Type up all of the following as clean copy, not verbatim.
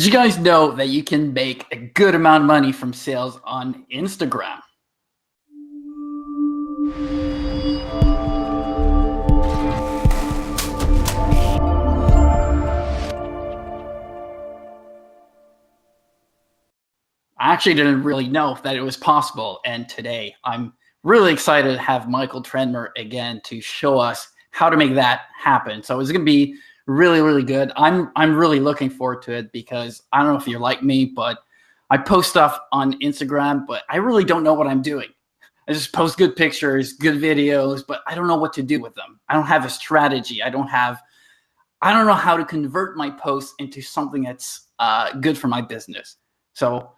Did you guys know that you can make a good amount of money from sales on Instagram? I actually didn't really know that it was possible, and today I'm really excited to have Michael Trenmer again to show us how to make that happen. So it's going to be really, really good. I'm really looking forward to it because I don't know if you're like me, but I post stuff on Instagram, but I really don't know what I'm doing. I just post good pictures, good videos, but I don't know what to do with them. I don't have a strategy. I don't know how to convert my posts into something that's good for my business. So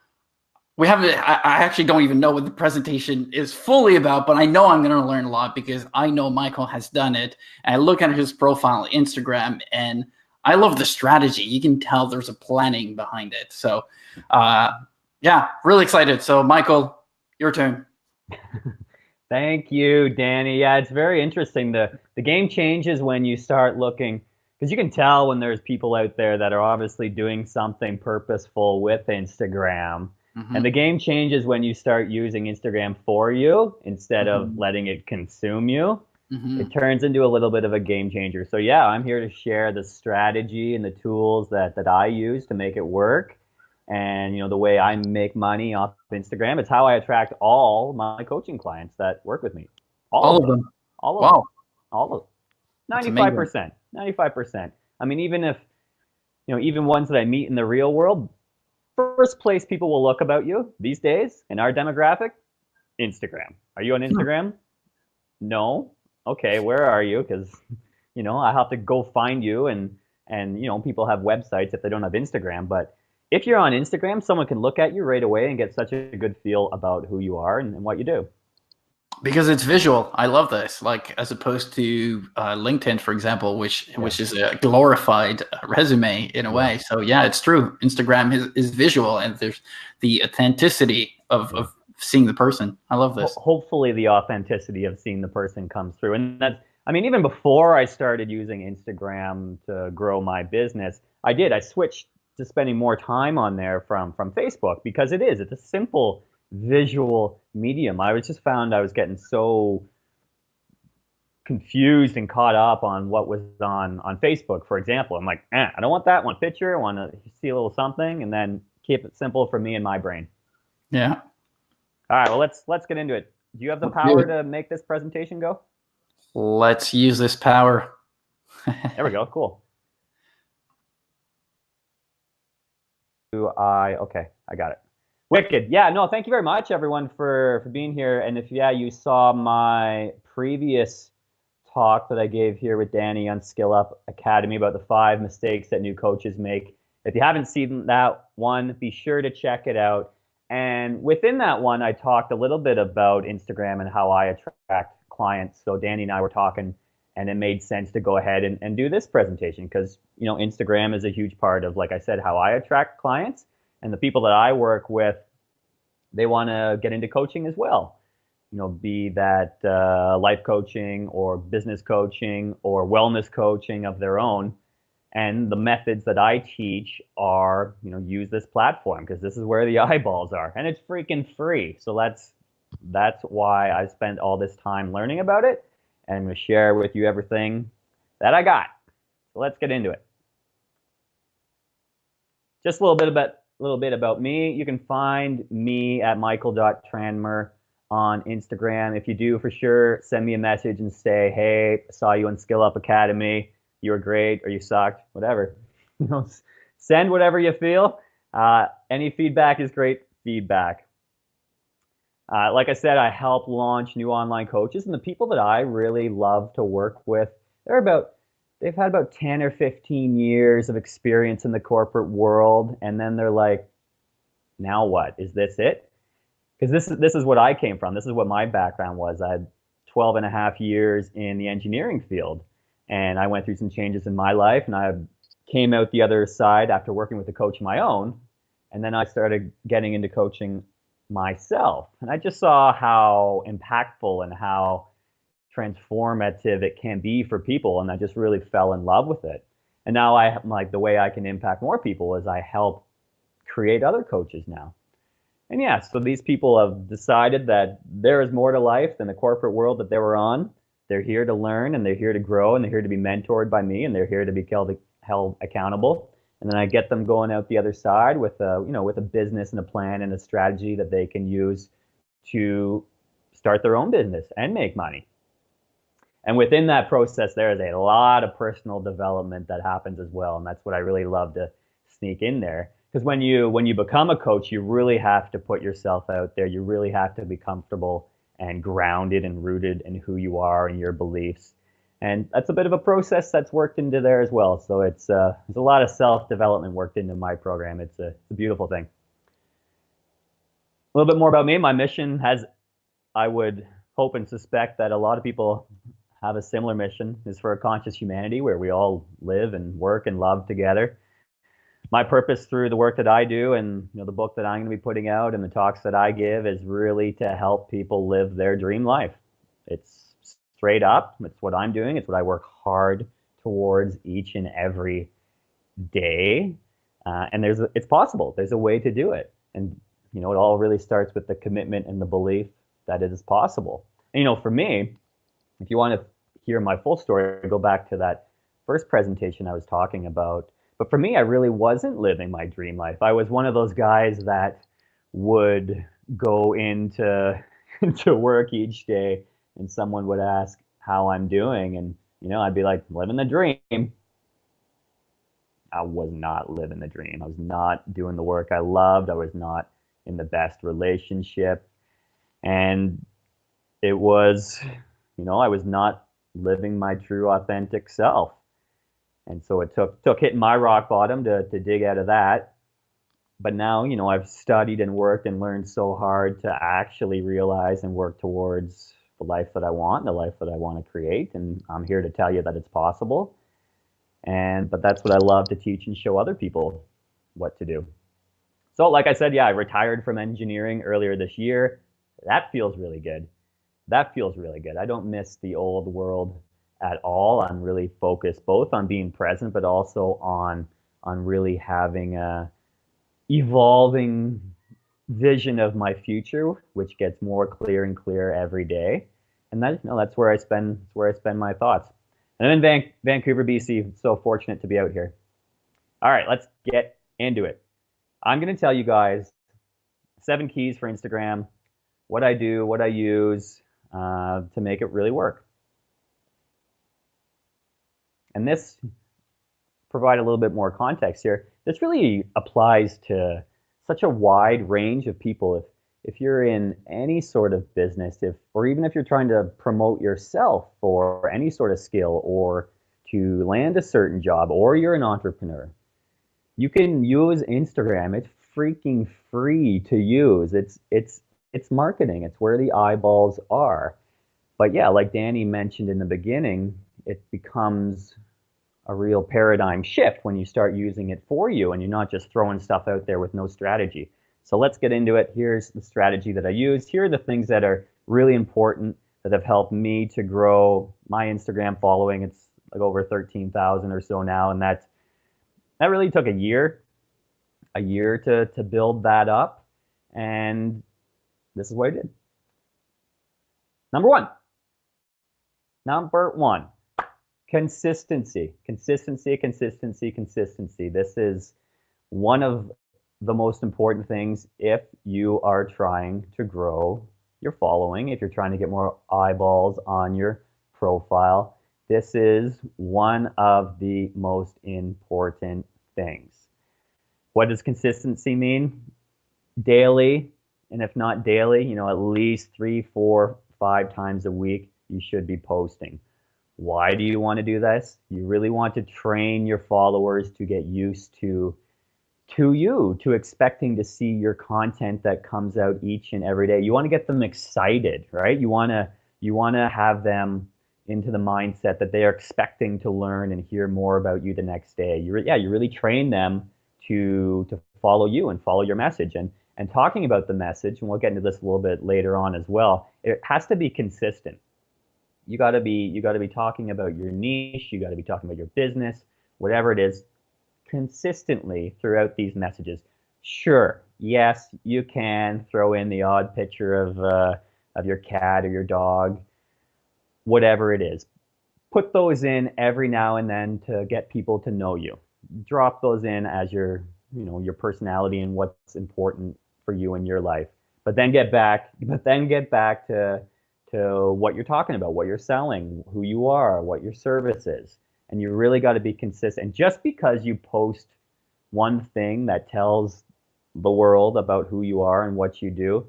we haven't. I actually don't even know what the presentation is fully about, but I know I'm going to learn a lot because I know Michael has done it. And I look at his profile on Instagram, and I love the strategy. You can tell there's a planning behind it. So, yeah, really excited. So, Michael, your turn. Thank you, Danny. Yeah, it's very interesting. The game changes when you start looking, because you can tell when there's people out there that are obviously doing something purposeful with Instagram. And the game changes when you start using Instagram for you instead of letting it consume you. It turns into a little bit of a game changer. So yeah, I'm here to share the strategy and the tools that I use to make it work. And the way I make money off of Instagram, it's how I attract all my coaching clients that work with me. All of them. All of Wow. them. All of them. 95%. 95%. I mean, even ones that I meet in the real world, first place people will look about you these days in our demographic, Instagram. Are you on Instagram? No. Okay, where are you? Because I have to go find you, and people have websites if they don't have Instagram. But if you're on Instagram, someone can look at you right away and get such a good feel about who you are and what you do. Because it's visual. I love this. Like, as opposed to LinkedIn, for example, which is a glorified resume in a way. So yeah, it's true. Instagram is visual, and there's the authenticity of seeing the person. I love this. Hopefully the authenticity of seeing the person comes through. And even before I started using Instagram to grow my business, I switched to spending more time on there from Facebook, because it's a simple visual medium. I was just found I was getting so confused and caught up on what was on Facebook, for example. I'm like, I don't want that one picture. I want to see a little something, and then keep it simple for me and my brain. Yeah. All right, well, let's get into it. Do you have the power to make this presentation go? Let's use this power. There we go. Cool. Okay, I got it. Wicked. Yeah, no, thank you very much, everyone, for being here. And if you saw my previous talk that I gave here with Danny on SkillUp Academy about the 5 mistakes that new coaches make. If you haven't seen that one, be sure to check it out. And within that one, I talked a little bit about Instagram and how I attract clients. So Danny and I were talking, and it made sense to go ahead and do this presentation because, Instagram is a huge part of, like I said, how I attract clients. And the people that I work with, they want to get into coaching as well. Be that life coaching or business coaching or wellness coaching of their own. And the methods that I teach are, use this platform because this is where the eyeballs are. And it's freaking free. So that's why I spent all this time learning about it. And I'm going to share with you everything that I got. So let's get into it. Just a little bit about me. You can find me at michael.tranmer on Instagram. If you do, for sure, send me a message and say, hey, I saw you on SkillUp Academy. You were great, or you sucked, whatever. Send whatever you feel. Any feedback is great feedback. Like I said, I help launch new online coaches, and the people that I really love to work with, they've had about 10 or 15 years of experience in the corporate world, and then they're like, now what? Is this it? Because this is what I came from. This is what my background was. I had 12 and a half years in the engineering field, and I went through some changes in my life, and I came out the other side after working with a coach of my own, and then I started getting into coaching myself. And I just saw how impactful and how transformative it can be for people, and I just really fell in love with it. And now I'm like, the way I can impact more people is I help create other coaches now. And yeah, so these people have decided that there is more to life than the corporate world that they were on. They're here to learn, and they're here to grow, and they're here to be mentored by me, and they're here to be held accountable. And then I get them going out the other side with with a business and a plan and a strategy that they can use to start their own business and make money. And within that process, there is a lot of personal development that happens as well, and that's what I really love to sneak in there. Because when you become a coach, you really have to put yourself out there. You really have to be comfortable and grounded and rooted in who you are and your beliefs. And that's a bit of a process that's worked into there as well. So it's there's a lot of self-development worked into my program. It's a beautiful thing. A little bit more about me. My mission has, I would hope and suspect that a lot of people have a similar mission, is for a conscious humanity where we all live and work and love together. My purpose through the work that I do and the book that I'm going to be putting out and the talks that I give is really to help people live their dream life. It's straight up. It's what I'm doing. It's what I work hard towards each and every day. And it's possible. There's a way to do it. And it all really starts with the commitment and the belief that it is possible. And for me, if you want to hear my full story, go back to that first presentation I was talking about. But for me, I really wasn't living my dream life. I was one of those guys that would go into work each day and someone would ask how I'm doing. And, I'd be like, living the dream. I was not living the dream. I was not doing the work I loved. I was not in the best relationship. And it was, I was not living my true authentic self. And so it took hitting my rock bottom to dig out of that. But now, I've studied and worked and learned so hard to actually realize and work towards the life that I want, the life that I want to create. And I'm here to tell you that it's possible. But that's what I love to teach and show other people what to do. So like I said, I retired from engineering earlier this year. That feels really good. That feels really good. I don't miss the old world at all. I'm really focused both on being present, but also on really having a evolving vision of my future, which gets more clear and clear every day. And that's where I spend my thoughts. And I'm in Vancouver, BC. So fortunate to be out here. All right, let's get into it. I'm going to tell you guys 7 keys for Instagram, what I do, what I use to make it really work. And this, provide a little bit more context here, this really applies to such a wide range of people. If you're in any sort of business, or even if you're trying to promote yourself for any sort of skill or to land a certain job, or you're an entrepreneur, you can use Instagram. It's freaking free to use. It's marketing. It's where the eyeballs are. But yeah, like Danny mentioned in the beginning, it becomes a real paradigm shift when you start using it for you and you're not just throwing stuff out there with no strategy. So let's get into it. Here's the strategy that I use. Here are the things that are really important that have helped me to grow my Instagram following. It's like over 13,000 or so now, and that really took a year to build that up, and this is what I did. Number one, consistency. This is one of the most important things if you are trying to grow your following, if you're trying to get more eyeballs on your profile. This is one of the most important things. What does consistency mean? Daily, and if not daily, at least 3, 4, 5 times a week, you should be posting. Why do you want to do this? You really want to train your followers to get used to expecting to see your content that comes out each and every day. You want to get them excited, right? You want to have them into the mindset that they are expecting to learn and hear more about you the next day. You really train them to follow you and follow your message. And talking about the message, and we'll get into this a little bit later on as well, it has to be consistent. You got to be talking about your niche. You got to be talking about your business, whatever it is, consistently throughout these messages. Sure, yes, you can throw in the odd picture of your cat or your dog, whatever it is. Put those in every now and then to get people to know you. Drop those in as your personality and what's important for you in your life. But then get back to what you're talking about, what you're selling, who you are, what your service is. And you really got to be consistent. Just because you post one thing that tells the world about who you are and what you do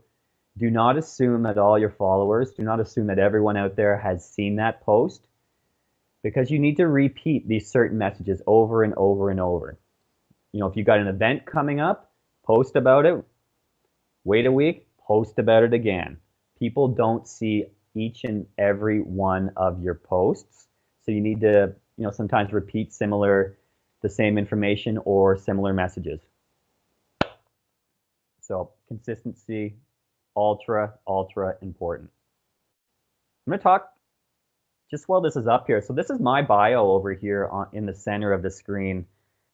not assume that all your followers, do not assume that everyone out there has seen that post, because you need to repeat these certain messages over and over and over. If you got an event coming up, post about it. Wait a week, post about it again. People don't see each and every one of your posts, so you need to, sometimes repeat the same information or similar messages. So consistency, ultra, ultra important. I'm going to talk just while this is up here. So this is my bio over here in the center of the screen,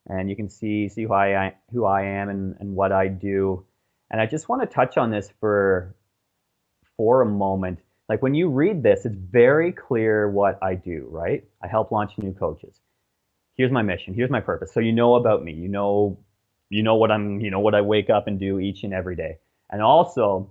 and you can see who I am and what I do. And I just want to touch on this for a moment. Like, when you read this, it's very clear what I do, right? I help launch new coaches. Here's my mission. Here's my purpose. So you know about me. You know what I wake up and do each and every day. And also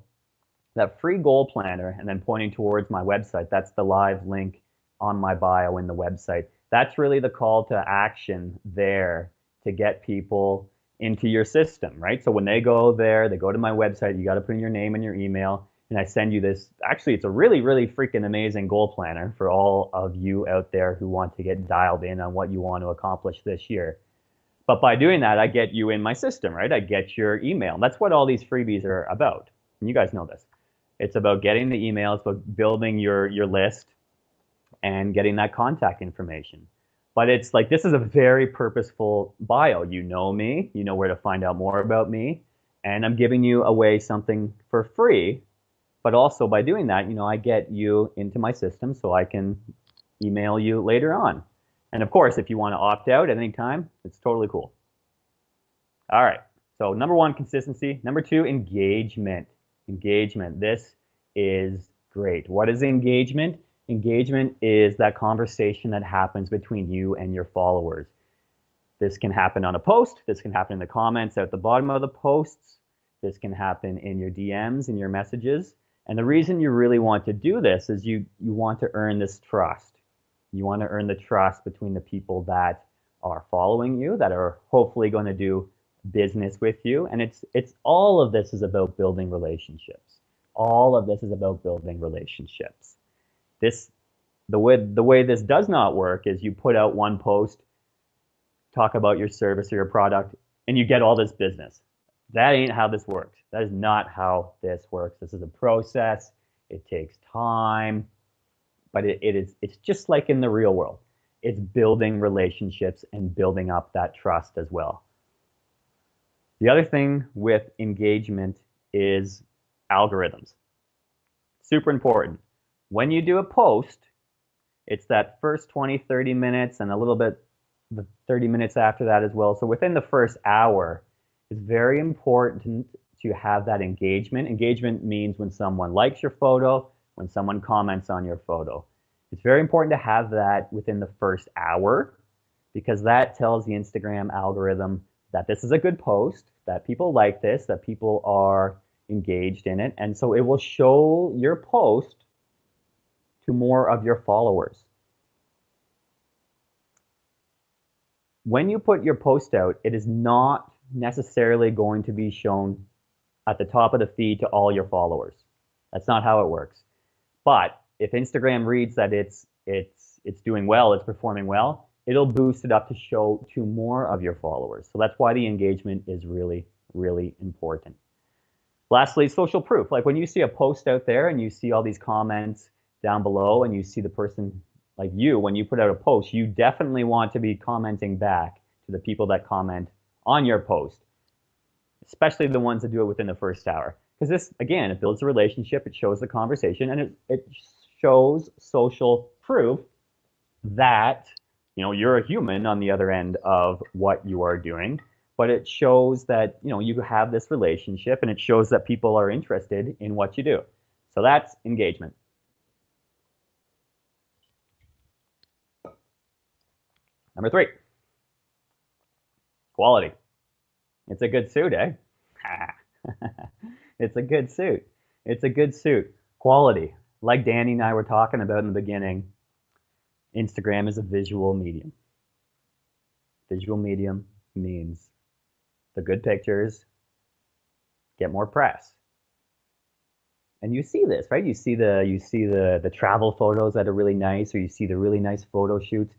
that free goal planner, and then pointing towards my website, that's the live link on my bio in the website. That's really the call to action there to get people into your system, right? So when they go there, they go to my website, you got to put in your name and your email, and I send you this. Actually, it's a really, really freaking amazing goal planner for all of you out there who want to get dialed in on what you want to accomplish this year. But by doing that, I get you in my system, right? I get your email. That's what all these freebies are about. And you guys know this. It's about getting the email, it's about building your list and getting that contact information. But it's like, this is a very purposeful bio. You know me, you know where to find out more about me, and I'm giving you away something for free. But also by doing that, I get you into my system so I can email you later on. And of course, if you want to opt out at any time, it's totally cool. All right. So number one, consistency. Number two, engagement. Engagement. This is great. What is engagement? Engagement is that conversation that happens between you and your followers. This can happen on a post. This can happen in the comments at the bottom of the posts. This can happen in your DMs, in your messages. And the reason you really want to do this is you want to earn this trust. You want to earn the trust between the people that are following you, that are hopefully going to do business with you. And it's all of this is about building relationships. All of this is about building relationships. The way this does not work is you put out one post, talk about your service or your product, and you get all this business. That ain't how this works. That is not how this works. This is a process. It takes time, but it's just like in the real world. It's building relationships and building up that trust as well. The other thing with engagement is algorithms. Super important. When you do a post, it's that first 20, 30 minutes and a little bit the 30 minutes after that as well. So within the first hour, it's very important to have that engagement. Engagement means when someone likes your photo, when someone comments on your photo. It's very important to have that within the first hour, because that tells the Instagram algorithm that this is a good post, that people like this, that people are engaged in it. And so it will show your post to more of your followers. When you put your post out, it is not necessarily going to be shown at the top of the feed to all your followers. That's not how it works. But if Instagram reads that it's doing well, it's performing well, it'll boost it up to show to more of your followers. So that's why the engagement is really, really important. Lastly, social proof. Like when you see a post out there and you see all these comments down below and you see the person like you, when you put out a post, you definitely want to be commenting back to the people that comment on your post, especially the ones that do it within the first hour. Because this, again, it builds a relationship, it shows the conversation, and it shows social proof that you're a human on the other end of what you are doing. but it shows that, you know, you have this relationship, and it shows that people are interested in what you do. So that's engagement. Number 3, quality. It's a good suit, eh? It's a good suit. It's a good suit. Quality. Like Danny and I were talking about in the beginning, Instagram is a visual medium. Visual medium means the good pictures get more press. And you see this, right? You see the travel photos that are really nice, or you see the really nice photo shoots.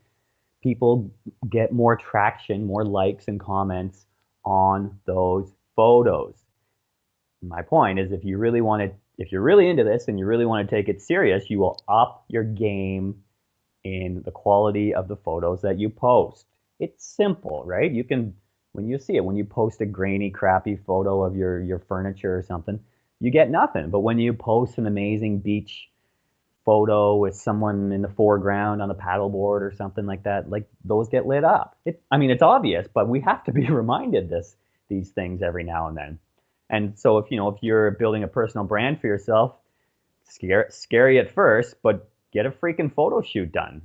People get more traction, more likes and comments on those photos. My point is, if you're really into this and you really want to take it serious, you will up your game in the quality of the photos that you post. It's simple, right? You can, when you see it, when you post a grainy, crappy photo of your furniture or something, you get nothing. But when you post an amazing beach photo with someone in the foreground on a paddleboard or something like that, like those get lit up. I mean, it's obvious, but we have to be reminded these things every now and then. And so if you're building a personal brand for yourself, scary at first, but get a freaking photo shoot done.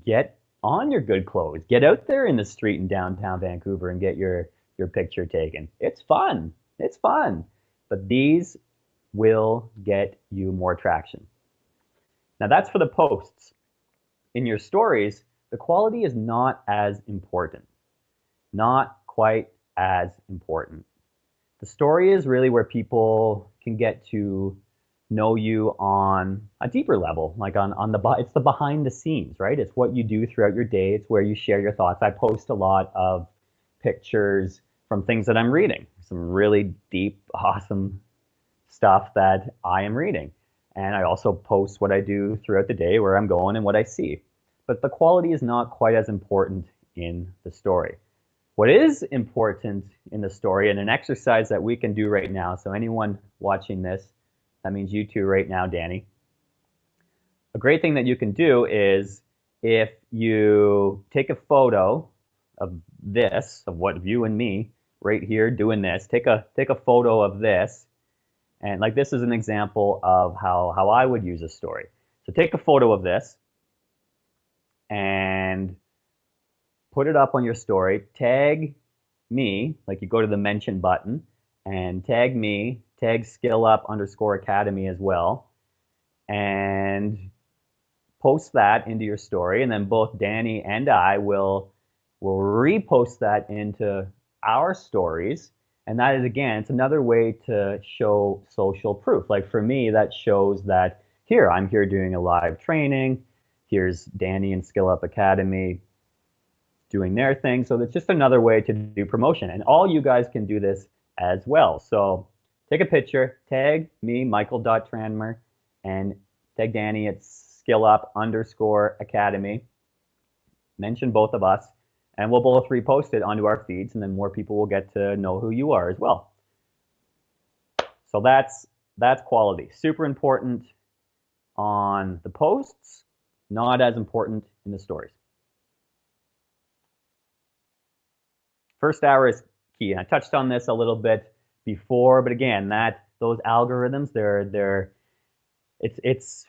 Get on your good clothes. Get out there in the street in downtown Vancouver and get your picture taken. It's fun. It's fun. But these will get you more traction. Now that's for the posts. In your stories, the quality is not as important. Not quite as important. The story is really where people can get to know you on a deeper level, like it's the behind the scenes, right? It's what you do throughout your day. It's where you share your thoughts. I post a lot of pictures from things that I'm reading, some really deep, awesome stuff that I am reading. And I also post what I do throughout the day, where I'm going and what I see. But the quality is not quite as important in the story. What is important in the story, and an exercise that we can do right now, so anyone watching this, that means you too right now, Danny. A great thing that you can do is, if you take a photo of this, of what you and me right here doing this, take a photo of this, and like this is an example of how I would use a story. So take a photo of this and put it up on your story, tag me, like you go to the mention button and tag me, tag SkillUp_Academy as well, and post that into your story, and then both Danny and I will repost that into our stories. And that is, again, it's another way to show social proof. Like for me, that shows that I'm here doing a live training, here's Danny and SkillUp Academy doing their thing. So it's just another way to do promotion. And all you guys can do this as well. So take a picture, tag me, Michael.Tranmer, and tag Danny at SkillUp_Academy. Mention both of us, and we'll both repost it onto our feeds, and then more people will get to know who you are as well. So that's quality. Super important on the posts, not as important in the stories. First hour is key, and I touched on this a little bit before, but again, those algorithms, it's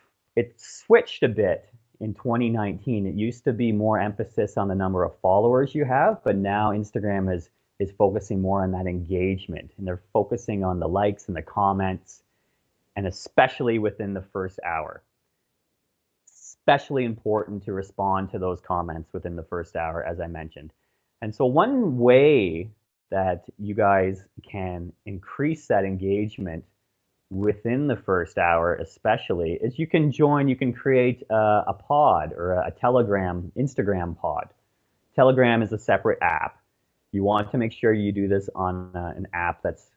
switched a bit in 2019. It used to be more emphasis on the number of followers you have, but now Instagram is focusing more on that engagement, and they're focusing on the likes and the comments, and especially within the first hour. Especially important to respond to those comments within the first hour, as I mentioned. And so one way that you guys can increase that engagement within the first hour especially is you can create a pod, or a Instagram pod. Telegram is a separate app. You want to make sure you do this on an app that's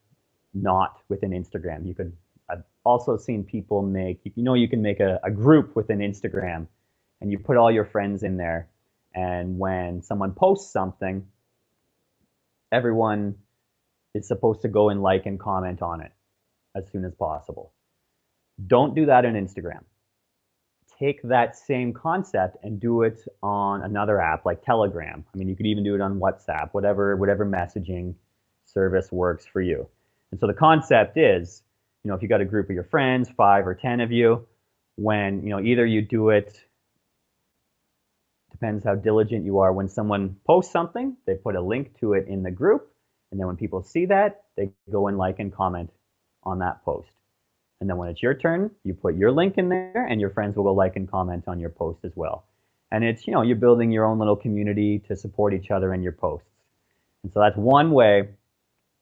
not within Instagram. I've also seen people you can make a group within Instagram, and you put all your friends in there. And when someone posts something, everyone is supposed to go and like and comment on it as soon as possible. Don't do that on Instagram. take that same concept and do it on another app like Telegram. I mean, you could even do it on WhatsApp, whatever messaging service works for you. And so the concept is, if you got a group of your friends, 5 or 10 of you, when, either you do it, depends how diligent you are, when someone posts something, they put a link to it in the group, and then when people see that, they go and like and comment on that post. And then when it's your turn, you put your link in there, and your friends will go like and comment on your post as well. And it's, you're building your own little community to support each other in your posts. And so that's one way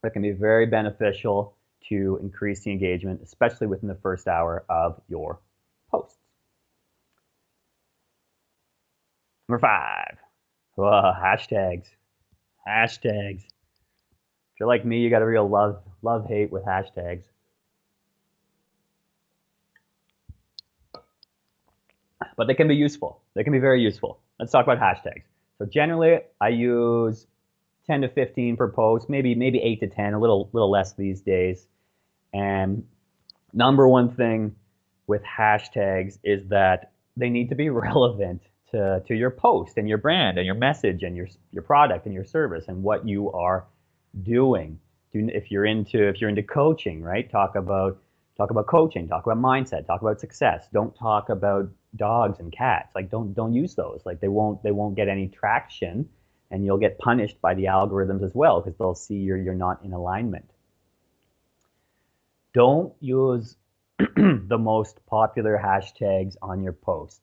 that can be very beneficial to increase the engagement, especially within the first hour of your posts. Number 5, hashtags. Hashtags. If you're like me, you got a real love-hate with hashtags. But they can be useful. They can be very useful. Let's talk about hashtags. So generally, I use 10 to 15 per post, maybe 8 to 10, a little less these days. And number one thing with hashtags is that they need to be relevant to your post and your brand and your message and your product and your service and what you are doing. If you're into coaching, right? Talk about coaching, talk about mindset, talk about success. Don't talk about dogs and cats. Like don't use those. Like they won't get any traction, and you'll get punished by the algorithms as well, because they'll see you're not in alignment. Don't use the most popular hashtags on your posts.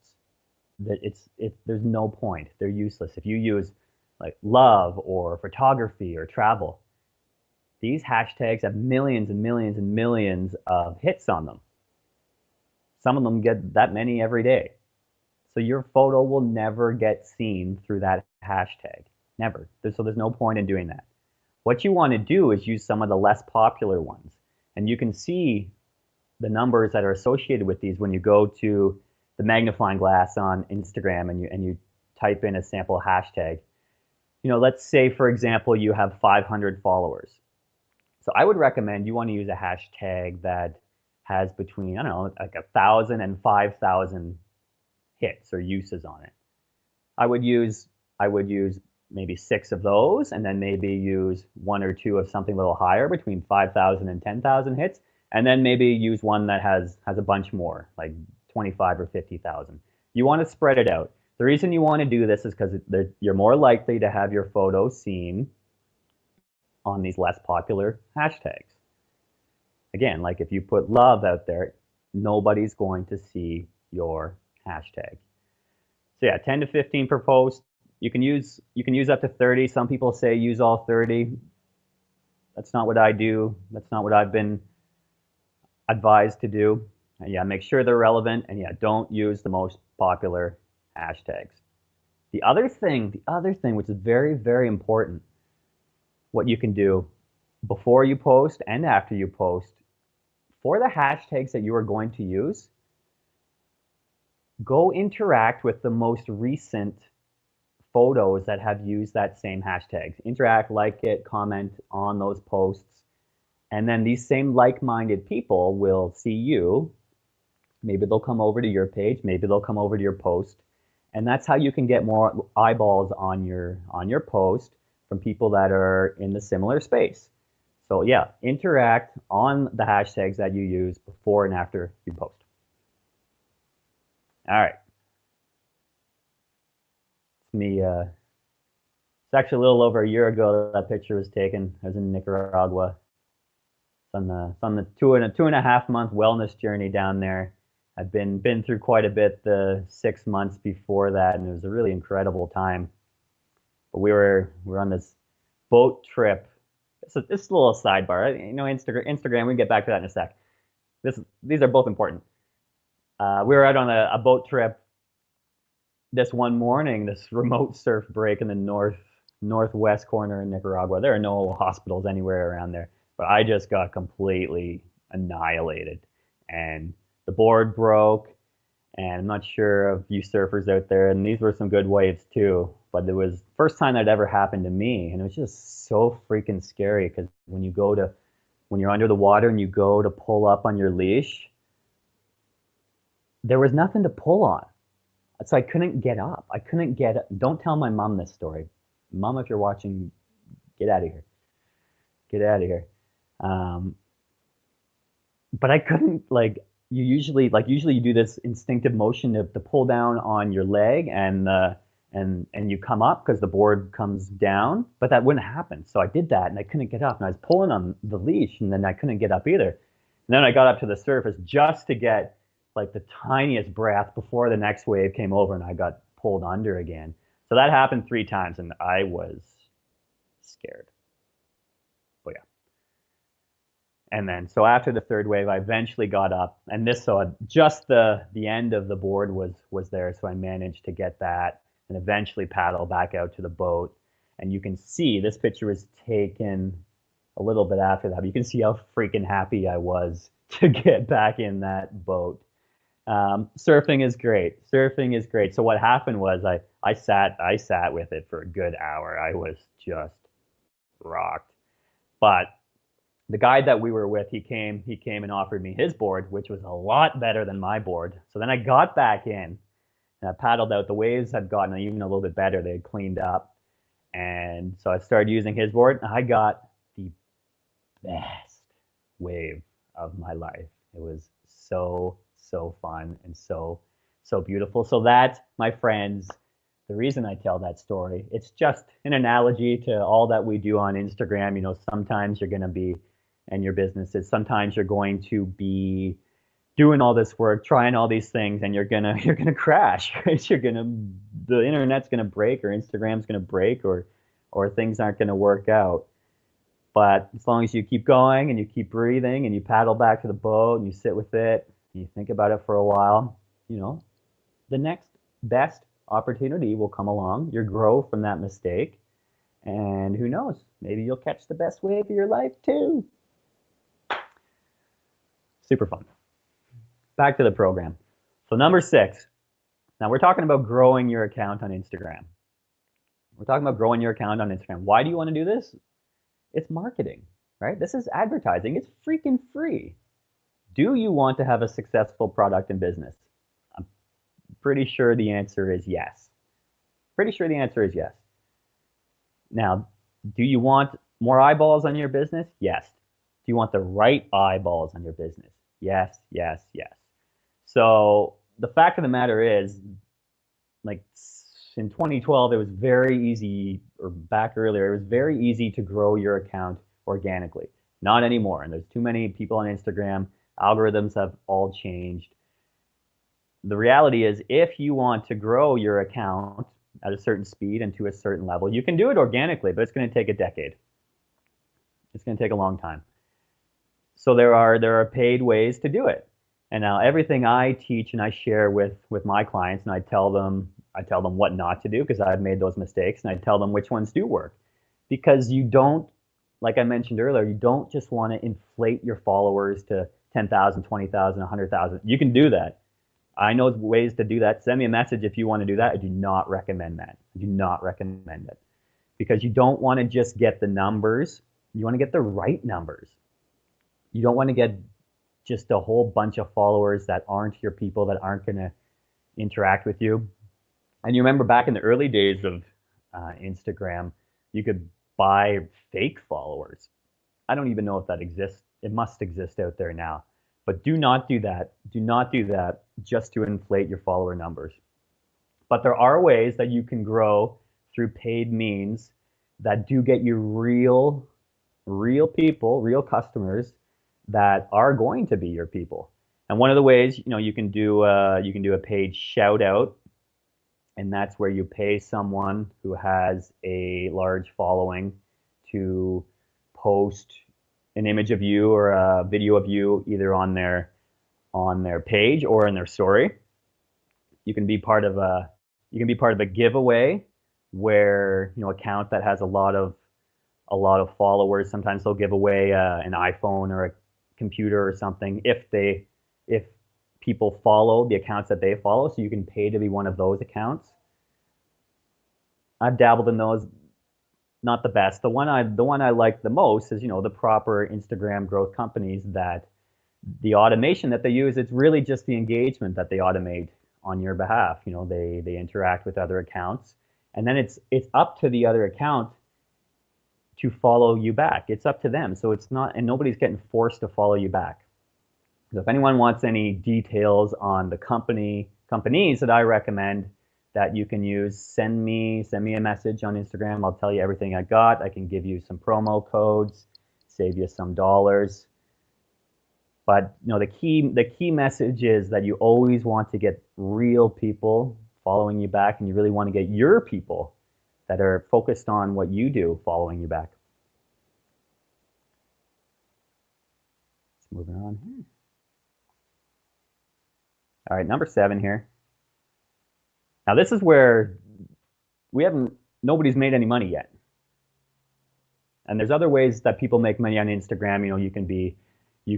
There's no point. They're useless. If you use like love or photography or travel, these hashtags have millions and millions and millions of hits on them. Some of them get that many every day. So your photo will never get seen through that hashtag. Never. So there's no point in doing that. What you want to do is use some of the less popular ones. And you can see the numbers that are associated with these when you go to the magnifying glass on Instagram and you type in a sample hashtag. Let's say, for example, you have 500 followers. So I would recommend you want to use a hashtag that has between, I don't know, like 1,000 and 5,000 hits or uses on it. I would use maybe 6 of those, and then maybe use 1 or 2 of something a little higher, between 5,000 and 10,000 hits, and then maybe use one that has a bunch more, like 25 or 50,000. You want to spread it out. The reason you want to do this is because you're more likely to have your photo seen on these less popular hashtags. Again, like if you put love out there, nobody's going to see your hashtag. So yeah, 10 to 15 per post. You can use up to 30. Some people say use all 30. That's not what I do. That's not what I've been advised to do. And yeah, make sure they're relevant, and yeah, don't use the most popular hashtags. The other thing which is very, very important, what you can do before you post and after you post, for the hashtags that you are going to use, go interact with the most recent photos that have used that same hashtag. Interact, like it, comment on those posts, and then these same like-minded people will see you. Maybe they'll come over to your page, maybe they'll come over to your post, and that's how you can get more eyeballs on your post from people that are in the similar space. So yeah, interact on the hashtags that you use before and after you post. All right. It's me. It's actually a little over a year ago that picture was taken. I was in Nicaragua. It's on the 2.5 month wellness journey down there. I've been through quite a bit the 6 months before that, and it was a really incredible time. But we were on this boat trip. So this is a little sidebar. Instagram. We can get back to that in a sec. These are both important. We were out on a boat trip this one morning, this remote surf break in the northwest corner in Nicaragua. There are no hospitals anywhere around there, but I just got completely annihilated, and the board broke. And I'm not sure of you surfers out there, and these were some good waves too, but it was the first time that ever happened to me, and it was just so freaking scary, because when you're under the water and you go to pull up on your leash, there was nothing to pull on. So I couldn't get up. I couldn't get up. Don't tell my mom this story. Mom, if you're watching, get out of here. Get out of here. Um, but I couldn't, like, usually you do this instinctive motion to pull down on your leg and you come up because the board comes down, but that wouldn't happen. So I did that and I couldn't get up, and I was pulling on the leash and then I couldn't get up either. And then I got up to the surface just to get like the tiniest breath before the next wave came over and I got pulled under again. So that happened 3 times and I was scared. But yeah. And then, so after the 3rd wave, I eventually got up, and just the end of the board was there, so I managed to get that and eventually paddle back out to the boat. And you can see this picture was taken a little bit after that. But you can see how freaking happy I was to get back in that boat. Surfing is great. Surfing is great. So what happened was I sat with it for a good hour. I was just rocked, but the guide that we were with, he came and offered me his board, which was a lot better than my board. So then I got back in and I paddled out. The waves had gotten even a little bit better. They had cleaned up. And so I started using his board, and I got the best wave of my life. It was so fun and so beautiful. So that, my friends, the reason I tell that story, it's just an analogy to all that we do on Instagram. You know, sometimes you're going to be, and your businesses, sometimes you're going to be doing all this work, trying all these things, and you're gonna crash, right? The internet's gonna break, or Instagram's gonna break, or things aren't gonna work out. But as long as you keep going and you keep breathing and you paddle back to the boat and you sit with it and you think about it for a while, you know, the next best opportunity will come along. You'll grow from that mistake, and who knows, maybe you'll catch the best wave of your life too. Super fun. Back to the program. So number 6. Now we're talking about growing your account on Instagram. We're talking about growing your account on Instagram. Why do you want to do this? It's marketing, right? This is advertising. It's freaking free. Do you want to have a successful product and business? I'm pretty sure the answer is yes. Pretty sure the answer is yes. Now, do you want more eyeballs on your business? Yes. Do you want the right eyeballs on your business? Yes, yes, yes. So the fact of the matter is, like in 2012, it was very easy, or back earlier, it was very easy to grow your account organically. Not anymore. And there's too many people on Instagram. Algorithms have all changed. The reality is, if you want to grow your account at a certain speed and to a certain level, you can do it organically, but it's going to take a decade. It's going to take a long time. So there are paid ways to do it. And now everything I teach and I share with my clients, and I tell them what not to do because I've made those mistakes, and I tell them which ones do work. Because you don't, like I mentioned earlier, you don't just want to inflate your followers to 10,000, 20,000, 100,000. You can do that. I know ways to do that. Send me a message if you want to do that. I do not recommend that. I do not recommend it. Because you don't want to just get the numbers. You want to get the right numbers. You don't want to get just a whole bunch of followers that aren't your people, that aren't going to interact with you. And you remember back in the early days of Instagram, you could buy fake followers. I don't even know if that exists. It must exist out there now. But do not do that. Do not do that just to inflate your follower numbers. But there are ways that you can grow through paid means that do get you real people, real customers that are going to be your people. And one of the ways, you can do a paid shout out, and that's where you pay someone who has a large following to post an image of you or a video of you either on their page or in their story. You can be part of a giveaway where account that has a lot of followers. Sometimes they'll give away an iPhone or a computer or something if people follow the accounts that they follow, so you can pay to be one of those accounts. I've dabbled in those. Not the best. The one I like the most is the proper Instagram growth companies that the automation that they use, it's really just the engagement that they automate on your behalf. You know, they interact with other accounts, and then it's up to the other account to follow you back. It's up to them. So it's not, and nobody's getting forced to follow you back. So if anyone wants any details on the companies that I recommend that you can use, send me a message on Instagram. I'll tell you everything I got. I can give you some promo codes, save you some dollars. But you know, the key message is that you always want to get real people following you back, and you really want to get your people that are focused on what you do following you back. Moving on here. All right, number 7 here. Now this is where nobody's made any money yet. And there's other ways that people make money on Instagram. You know, you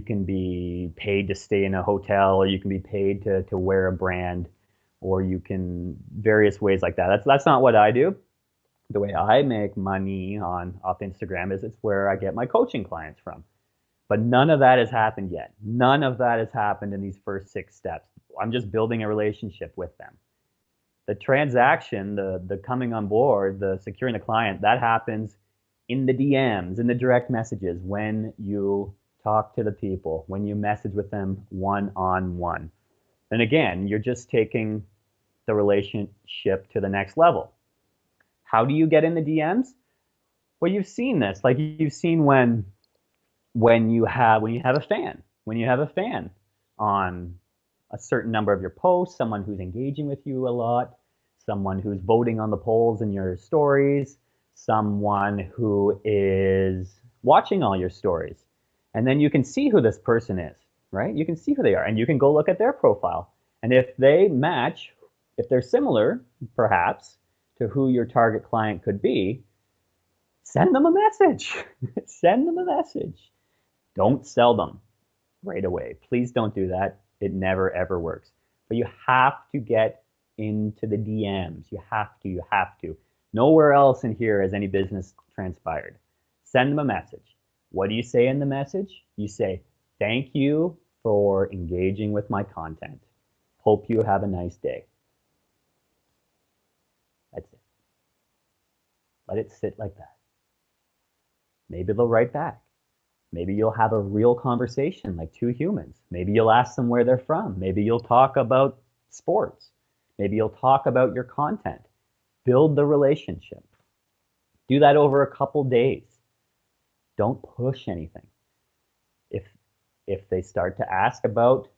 can be paid to stay in a hotel, or you can be paid to wear a brand, or you can various ways like that. That's not what I do. The way I make money off Instagram is it's where I get my coaching clients from. But none of that has happened yet. None of that has happened in these first 6 steps. I'm just building a relationship with them. The transaction, the coming on board, the securing the client, that happens in the DMs, in the direct messages, when you talk to the people, when you message with them one-on-one. And again, you're just taking the relationship to the next level. How do you get in the DMs? Well, you've seen this. Like, you've seen when you have a fan on a certain number of your posts, someone who's engaging with you a lot, someone who's voting on the polls in your stories, someone who is watching all your stories. And then you can see who this person is, right? You can see who they are, and you can go look at their profile. And if they match, if they're similar, perhaps, to who your target client could be, send them a message. Send them a message. Don't sell them right away. Please don't do that. It never, ever works. But you have to get into the DMs. You have to. Nowhere else in here has any business transpired. Send them a message. What do you say in the message? You say, thank you for engaging with my content. Hope you have a nice day. That's it. Let it sit like that. Maybe they'll write back. Maybe you'll have a real conversation like 2 humans. Maybe you'll ask them where they're from. Maybe you'll talk about sports. Maybe you'll talk about your content. Build the relationship. Do that over a couple days. Don't push anything. If they start to ask about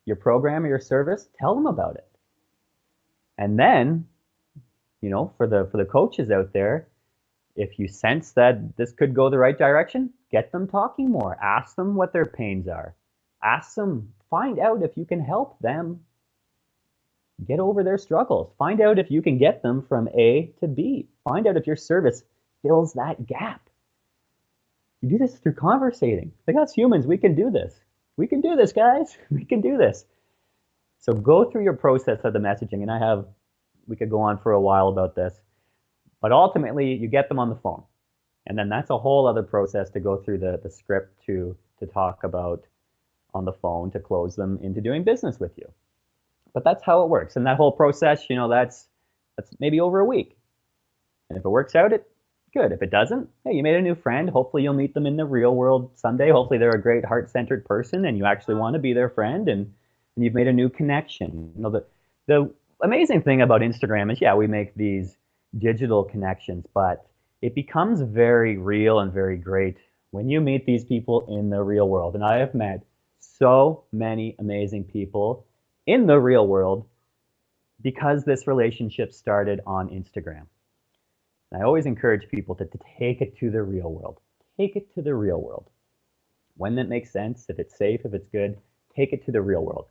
your program or your service, tell them about it. And then, you know, for the coaches out there, if you sense that this could go the right direction, get them talking more. Ask them what their pains are. Ask them, find out if you can help them get over their struggles. Find out if you can get them from A to B. Find out if your service fills that gap. You do this through conversating. Like, us humans, we can do this. We can do this, guys. We can do this. So go through your process of the messaging, and we could go on for a while about this. But ultimately, you get them on the phone. And then that's a whole other process to go through the script to talk about on the phone to close them into doing business with you. But that's how it works. And that whole process, you know, that's maybe over a week. And if it works out, good. If it doesn't, hey, you made a new friend. Hopefully you'll meet them in the real world someday. Hopefully they're a great heart-centered person and you actually want to be their friend, and you've made a new connection. You know, the amazing thing about Instagram is, yeah, we make these digital connections, but it becomes very real and very great when you meet these people in the real world. And I have met so many amazing people in the real world because this relationship started on Instagram. And I always encourage people to take it to the real world. Take it to the real world. When that makes sense, if it's safe, if it's good, take it to the real world.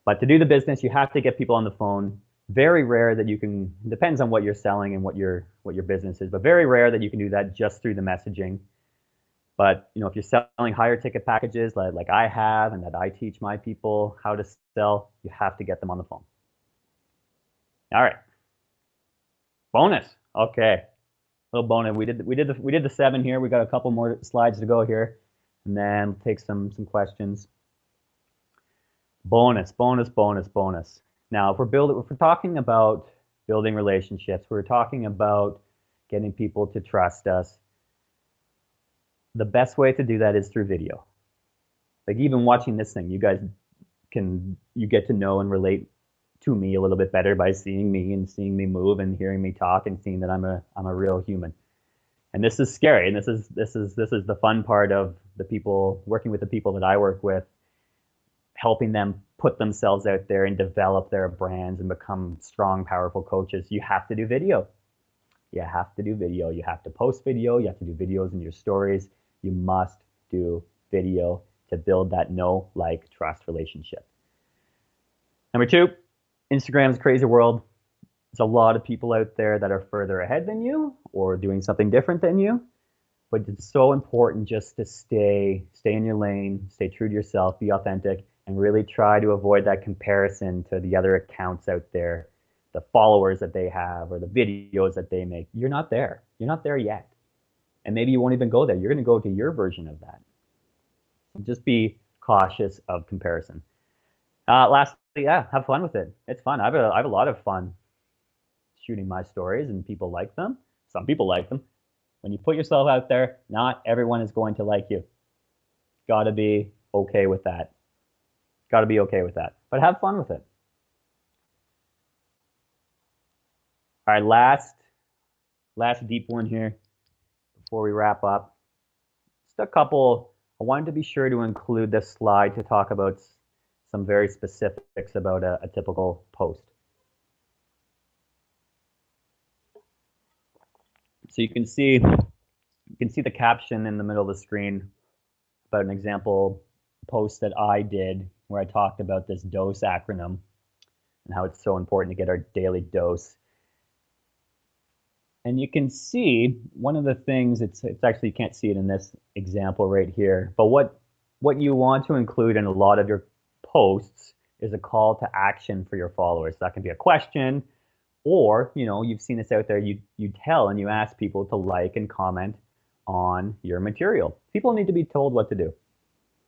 But to do the business, you have to get people on the phone. Very rare that you can, depends on what you're selling and what your business is, but very rare that you can do that just through the messaging. But you know, if you're selling higher ticket packages like I have and that I teach my people how to sell, you have to get them on the phone. All right. Bonus. Okay. Little bonus. We did the 7 here. We got a couple more slides to go here. and then take some questions. Bonus. Now, if we're talking about building relationships, we're talking about getting people to trust us. The best way to do that is through video. Like even watching this thing, you guys you get to know and relate to me a little bit better by seeing me and seeing me move and hearing me talk and seeing that I'm a real human. And this is scary. And this is the fun part of the people working with the people that I work with, helping them put themselves out there and develop their brands and become strong, powerful coaches. You have to do video. You have to do video. You have to post video. You have to do videos in your stories. You must do video to build that know, like, trust relationship. Number 2, Instagram's a crazy world. There's a lot of people out there that are further ahead than you or doing something different than you. But it's so important just to stay in your lane, stay true to yourself, be authentic, and really try to avoid that comparison to the other accounts out there, the followers that they have or the videos that they make. You're not there. You're not there yet. And maybe you won't even go there. You're going to go to your version of that. Just be cautious of comparison. Lastly, yeah, have fun with it. It's fun. I have a lot of fun shooting my stories, and people like them. Some people like them. When you put yourself out there, not everyone is going to like you. Got to be okay with that. Got to be okay with that. But have fun with it. All right, last deep one here before we wrap up. Just a couple. I wanted to be sure to include this slide to talk about some very specifics about a typical post. So you can see the caption in the middle of the screen about an example post that I did where I talked about this DOSE acronym and how it's so important to get our daily dose. And you can see one of the things, it's actually, you can't see it in this example right here, but what you want to include in a lot of your posts is a call to action for your followers. That can be a question, or, you know, you've seen this out there, you tell and you ask people to like and comment on your material. People need to be told what to do.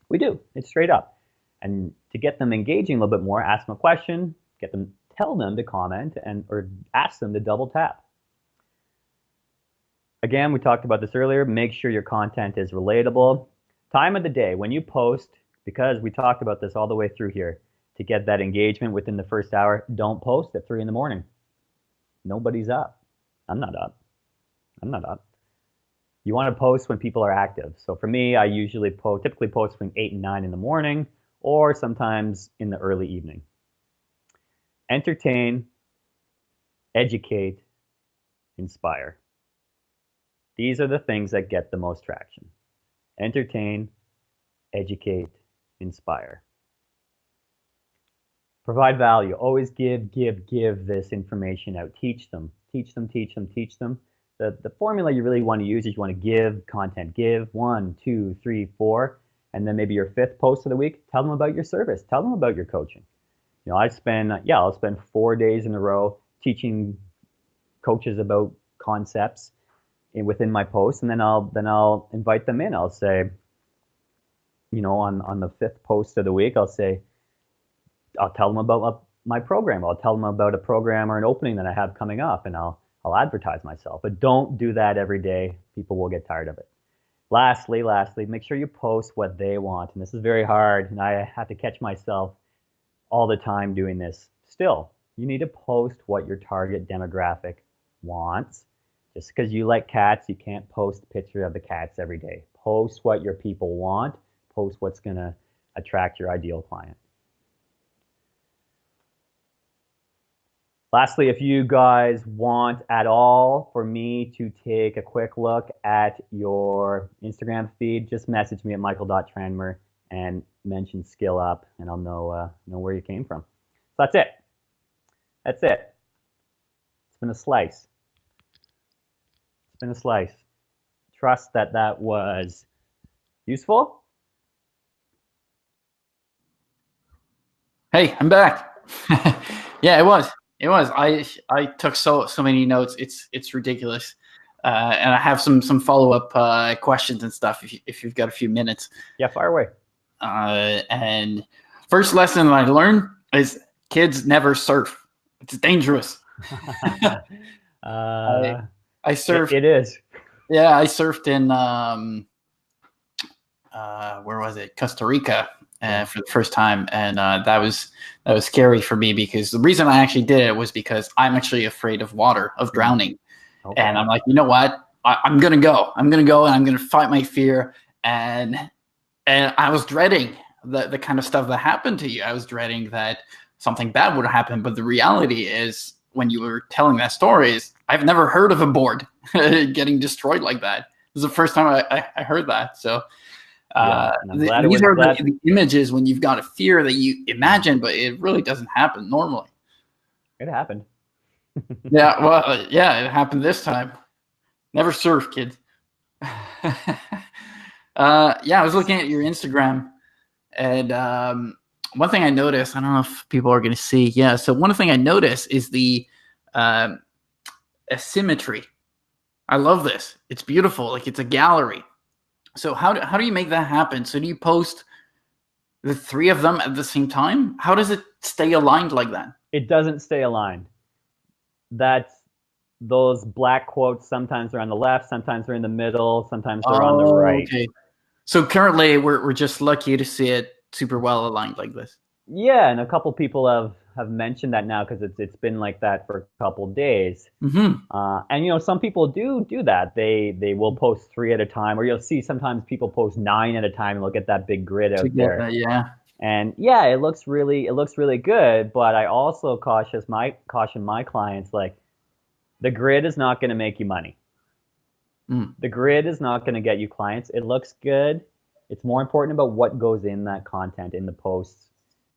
We do. It's straight up. And to get them engaging a little bit more, ask them a question, tell them to comment, or ask them to double tap. Again, we talked about this earlier. Make sure your content is relatable. Time of the day when you post, because we talked about this all the way through here, to get that engagement within the first hour, don't post at 3 in the morning. Nobody's up. I'm not up. You want to post when people are active. So for me, I usually typically post between 8 and 9 in the morning, or sometimes in the early evening. Entertain, educate, inspire. These are the things that get the most traction. Entertain, educate, inspire. Provide value. Always give this information out. Teach them. The formula you really want to use is you want to give content. Give 1, 2, 3, 4, and then maybe your 5th post of the week, tell them about your service. Tell them about your coaching. You know, I'll spend 4 days in a row teaching coaches about concepts within my post, and then I'll invite them in. I'll say, you know, on the 5th post of the week, I'll tell them about my program. I'll tell them about a program or an opening that I have coming up, and I'll advertise myself. But don't do that every day. People will get tired of it. Lastly, make sure you post what they want. And this is very hard, and I have to catch myself all the time doing this. Still, you need to post what your target demographic wants. Just because you like cats, you can't post a picture of the cats every day. Post what your people want. Post what's going to attract your ideal client. Lastly, if you guys want at all for me to take a quick look at your Instagram feed, just message me at michael.tranmer and mention SkillUp, and I'll know where you came from. So that's it. It's been a slice. Trust that was useful. Hey, I'm back. Yeah, it was. I took so many notes. It's ridiculous. and I have some follow-up questions and stuff if you've got a few minutes. Yeah, fire away. And first lesson that I learned is kids never surf. It's dangerous. I surfed. It is. Yeah, I surfed in where was it? Costa Rica for the first time, and that was scary for me because the reason I actually did it was because I'm actually afraid of water, of drowning, and I'm like, you know what? I'm gonna go, and I'm gonna fight my fear, and I was dreading the kind of stuff that happened to you. I was dreading that something bad would happen, but the reality is, when you were telling that story, is I've never heard of a board getting destroyed like that. This is the first time I heard that. So these are the images when you've got a fear that you imagine, but it really doesn't happen normally. It happened. Yeah, well, yeah, it happened this time. Never surf, kids. Yeah, I was looking at your Instagram, and one thing I noticed, I don't know if people are going to see. Yeah, so one thing I noticed is the asymmetry. I love this. It's beautiful. Like, it's a gallery. So how do you make that happen? So do you post the three of them at the same time? How does it stay aligned like that? It doesn't stay aligned. Those black quotes, sometimes they're on the left, sometimes they're in the middle, sometimes they're on the right. Okay. So currently we're just lucky to see it super well aligned like this. Yeah, and a couple people have mentioned that now because it's been like that for a couple days. Mm-hmm. And some people do that. They will post 3 at a time, or you'll see sometimes people post 9 at a time, and they'll get that big grid out there. Yeah. And yeah, it looks really good. But I also caution my clients, like, the grid is not going to make you money. The grid is not going to get you clients. It looks good. It's more important about what goes in that content in the posts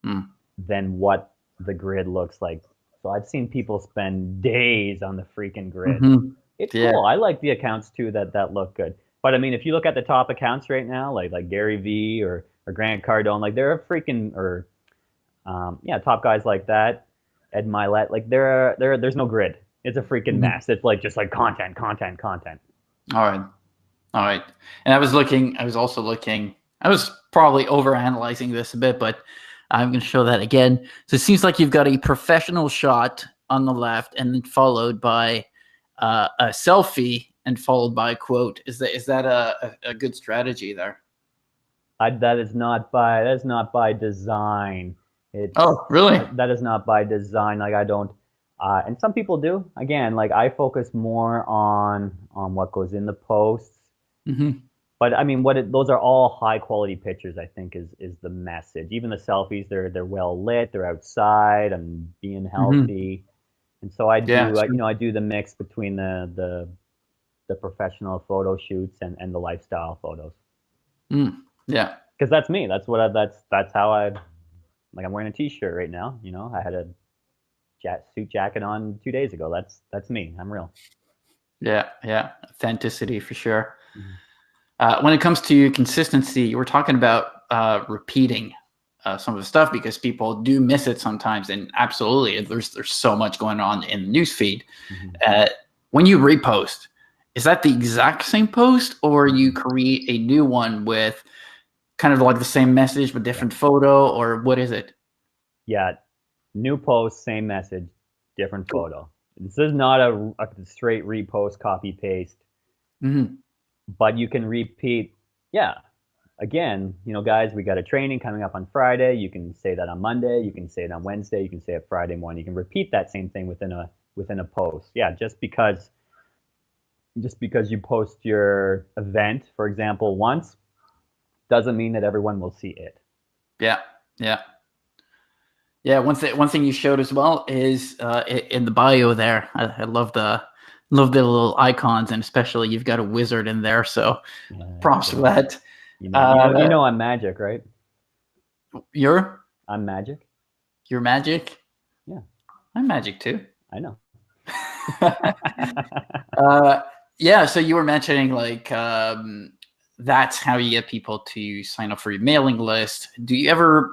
than what the grid looks like. So I've seen people spend days on the freaking grid. Mm-hmm. It's cool. I like the accounts too that look good. But I mean, if you look at the top accounts right now, like Gary Vee or Grant Cardone, like they're a freaking top guys like that, Ed Milet, like there's no grid. It's a freaking mess. It's like just like content. All right. And I was also looking. I was probably overanalyzing this a bit, but I'm going to show that again. So it seems like you've got a professional shot on the left, and then followed by a selfie, and followed by a quote. Is that a good strategy there? That is not by design. Oh, really? That is not by design. Like, I don't. And some people do. Again, like, I focus more on what goes in the posts. Mm-hmm. But I mean, those are all high quality pictures, I think is the message. Even the selfies, they're well lit, they're outside, I'm being healthy. And so I do I do the mix between the professional photo shoots and the lifestyle photos. Yeah. Because that's me. That's how I'm wearing a t-shirt right now, I had a suit jacket on 2 days ago. That's me. I'm real. Yeah. Authenticity for sure. When it comes to consistency, you were talking about repeating some of the stuff because people do miss it sometimes, and absolutely, there's so much going on in the newsfeed. When you repost, is that the exact same post, or you create a new one with kind of like the same message but different photo, or what is it? Yeah, new post, same message, different photo. This is not a straight repost, copy paste. But you can repeat, again, guys, we got a training coming up on Friday. You can say that on Monday. You can say it on Wednesday. You can say it Friday morning. You can repeat that same thing within a post. Yeah, just because you post your event, for example, once, doesn't mean that everyone will see it. Yeah. One thing you showed as well is in the bio there. I love the little icons, and especially you've got a wizard in there. So props for that. I'm magic, right? I'm magic. You're magic? Yeah. I'm magic too. I know. So you were mentioning like that's how you get people to sign up for your mailing list. Do you ever,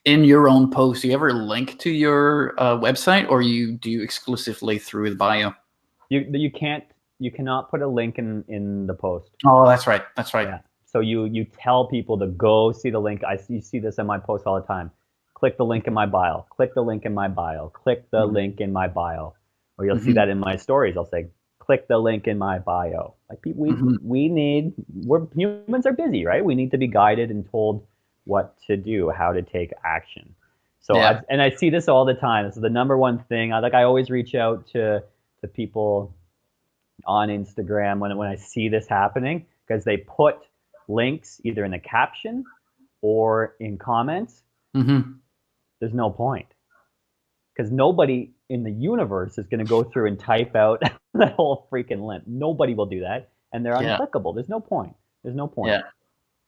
in your own post, do you ever link to your website, or you do exclusively through the bio? You can't you cannot put a link in the post. Oh, that's right. That's right. Yeah. So you tell people to go see the link. You see this in my posts all the time. Click the link in my bio. Click the link in my bio. Click the link in my bio. Or you'll see that in my stories. I'll say, click the link in my bio. Like humans are busy, right? We need to be guided and told what to do, how to take action. So I see this all the time. This is the number one thing. I always reach out to people on Instagram when I see this happening, because they put links either in the caption or in comments. There's no point, because nobody in the universe is going to go through and type out that whole freaking link. Nobody will do that, and they're unclickable. There's no point. There's no point. Yeah,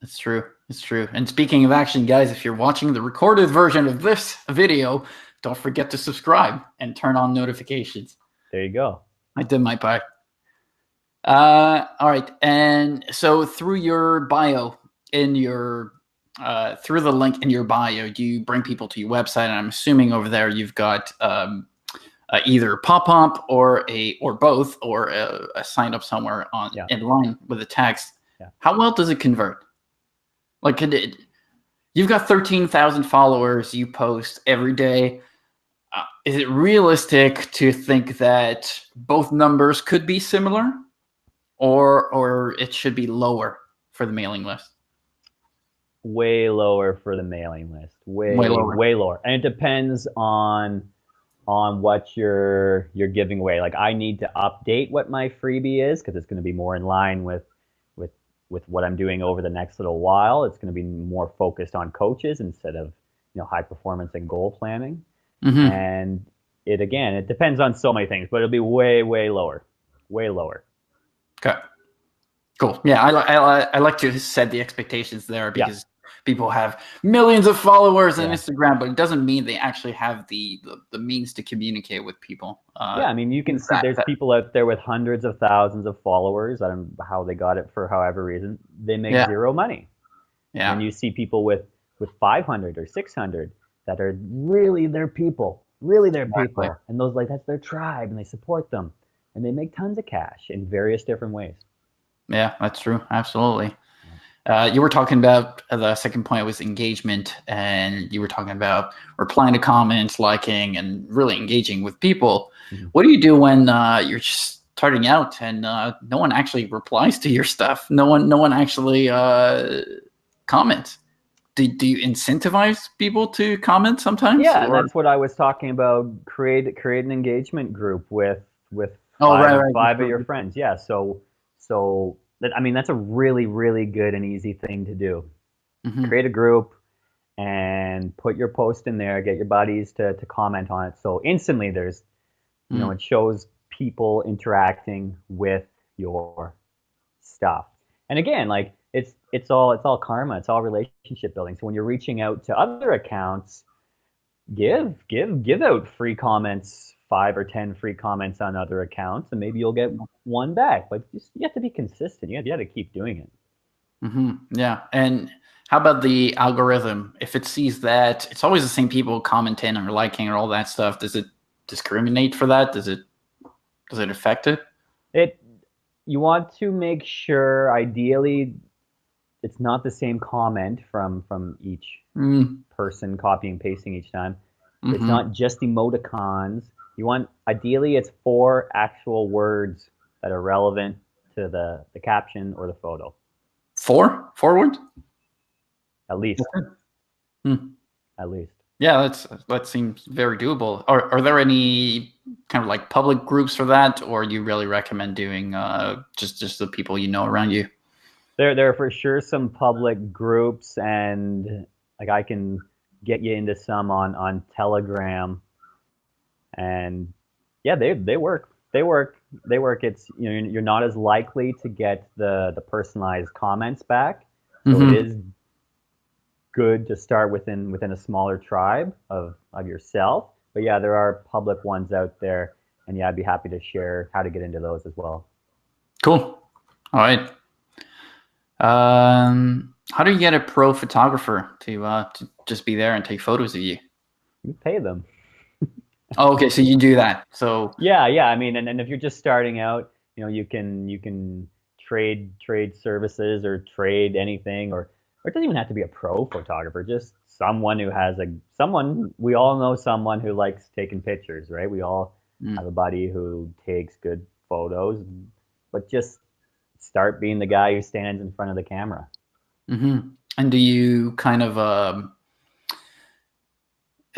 it's true. It's true. And speaking of action, guys, if you're watching the recorded version of this video, don't forget to subscribe and turn on notifications. There you go. I did my part. All right. And so through your bio in your through the link in your bio, do you bring people to your website? And I'm assuming over there you've got either a pop-up or both, or a sign up somewhere in line with the text. Yeah. How well does it convert? Like, you've got 13,000 followers. You post every day. Is it realistic to think that both numbers could be similar, or it should be lower for the mailing list? Way lower for the mailing list. Way lower. And it depends on what you're giving away. Like, I need to update what my freebie is, because it's going to be more in line with what I'm doing over the next little while. It's going to be more focused on coaches instead of high performance and goal planning. And it depends on so many things, but it'll be way lower. Okay, cool. Yeah, I like to set the expectations there, because people have millions of followers on Instagram, but it doesn't mean they actually have the means to communicate with people. I mean, you can see there's people out there with hundreds of thousands of followers. I don't know how they got it, for however reason. They make zero money. Yeah. And you see people with 500 or 600 that are really their people. And those, like, that's their tribe, and they support them. And they make tons of cash in various different ways. Yeah, that's true. Absolutely. You were talking about the second point was engagement, and you were talking about replying to comments, liking, and really engaging with people. What do you do when you're just starting out and no one actually replies to your stuff? No one actually comments. Do you incentivize people to comment sometimes? Yeah, and that's what I was talking about. Create an engagement group with five of your friends. Yeah, so that's a really good and easy thing to do. Create a group and put your post in there. Get your buddies to comment on it. So instantly, there's it shows people interacting with your stuff. And again, like, it's all karma. It's all relationship building. So when you're reaching out to other accounts, give out free comments, 5 or 10 free comments on other accounts, and maybe you'll get one back. But you have to be consistent. You have to keep doing it. Yeah. And how about the algorithm? If it sees that it's always the same people commenting or liking or all that stuff, does it discriminate for that? Does it affect it? You want to make sure, ideally, it's not the same comment from each person copying and pasting each time. It's not just emoticons. You want, ideally, it's 4 actual words that are relevant to the caption or the photo. 4 words? At least. At least. Yeah, that seems very doable. Are there any kind of like public groups for that, or do you really recommend doing just the people you know around you? There are for sure some public groups, and like, I can get you into some on Telegram. And yeah, they work. It's, you're not as likely to get the personalized comments back. So it is good to start within a smaller tribe of yourself. But yeah, there are public ones out there, and yeah, I'd be happy to share how to get into those as well. Cool. All right. How do you get a pro photographer to just be there and take photos of you? You pay them. Oh, okay, so you do that. So yeah. I mean, and if you're just starting out, You can trade services or trade anything, or it doesn't even have to be a pro photographer. Just someone who has someone we all know someone who likes taking pictures, right? We all Mm. have a buddy who takes good photos, but just start being the guy who stands in front of the camera. Mm-hmm. And do you kind of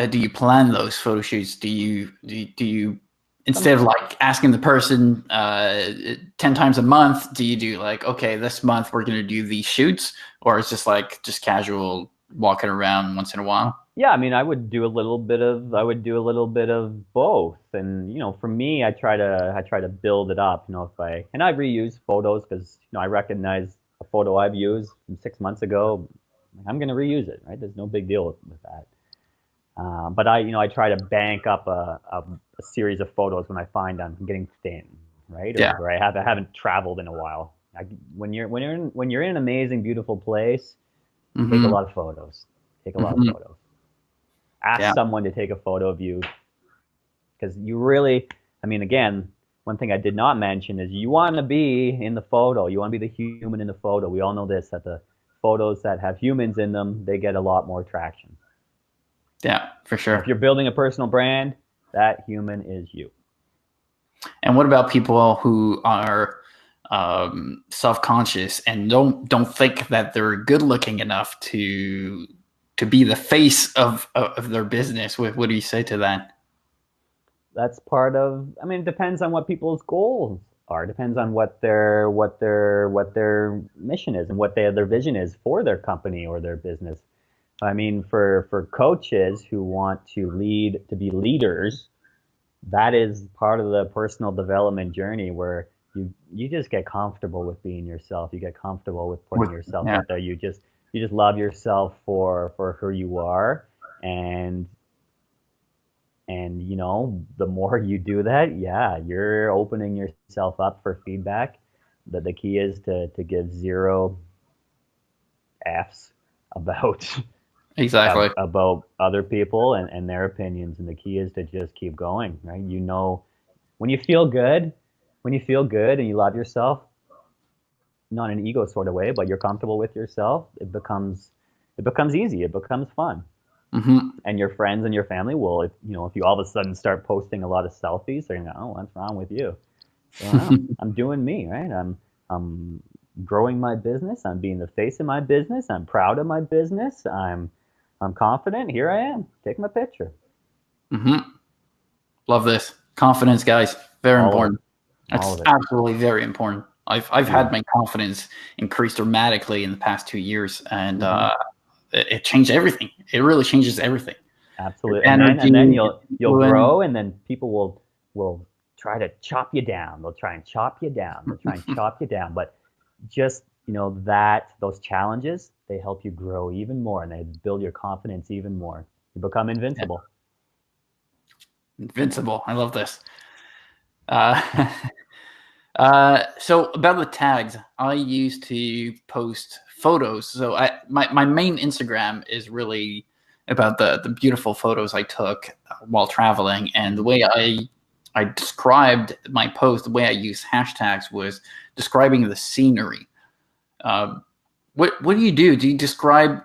do you plan those photo shoots? Do you instead of like asking the person 10 times a month, do you do like, okay, this month we're going to do these shoots, or it's just like just casual walking around once in a while? Yeah, I mean, I would do a little bit of both, and for me, I try to build it up. If I reuse photos because I recognize a photo I've used from 6 months ago, I'm going to reuse it, right? There's no big deal with that. But I try to bank up a series of photos when I find I'm getting thin, right? Yeah. Or I haven't traveled in a while. When you're in an amazing, beautiful place, take a Mm-hmm. lot of photos. Take a lot of Mm-hmm. photos. Ask Yeah. someone to take a photo of you because you really, I mean, again, one thing I did not mention is you want to be in the photo. You want to be the human in the photo. We all know this, that the photos that have humans in them, they get a lot more traction. Yeah, for And if sure. you're building a personal brand, that human is you. And what about people who are self-conscious and don't think that they're good looking enough to be the face of their business? What do you say to that? That's part of, I mean, it depends on what people's goals are. It depends on what their mission is and what their vision is for their company or their business. I mean, for coaches who want to be leaders, that is part of the personal development journey where you just get comfortable with being yourself. You get comfortable with putting yourself Yeah, out there. You just love yourself for who you are, and the more you do that, yeah, you're opening yourself up for feedback. The key is to give zero F's about exactly. about other people and their opinions, and the key is to just keep going, right? When you feel good, when you feel good and you love yourself, not in an ego sort of way, but you're comfortable with yourself, it becomes easy, it becomes fun. Hmm. And your friends and your family will, if you all of a sudden start posting a lot of selfies, they're gonna go, oh, what's wrong with you? So, oh, I'm doing me, right? I'm growing my business. I'm being the face of my business. I'm proud of my business. I'm confident. Here I am. Take my picture. Hmm. Love this confidence, guys. Very All of it. important. All That's of it. absolutely very important. I've Yeah. had my confidence increase dramatically in the past 2 years, and Hmm. it changed everything. It really changes everything. Your Absolutely. And then energy, you'll influence. grow, and then people will try to chop you down. They'll try and chop you down. They'll try and chop you down. But just that those challenges, they help you grow even more, and they build your confidence even more. You become Yeah. invincible. Invincible. I love this. Uh, so about the tags, I used to post photos. So my main Instagram is really about the beautiful photos I took while traveling, and the Hmm. way I described my post, the way I used hashtags was describing the scenery. Uh, what do you do? Do you describe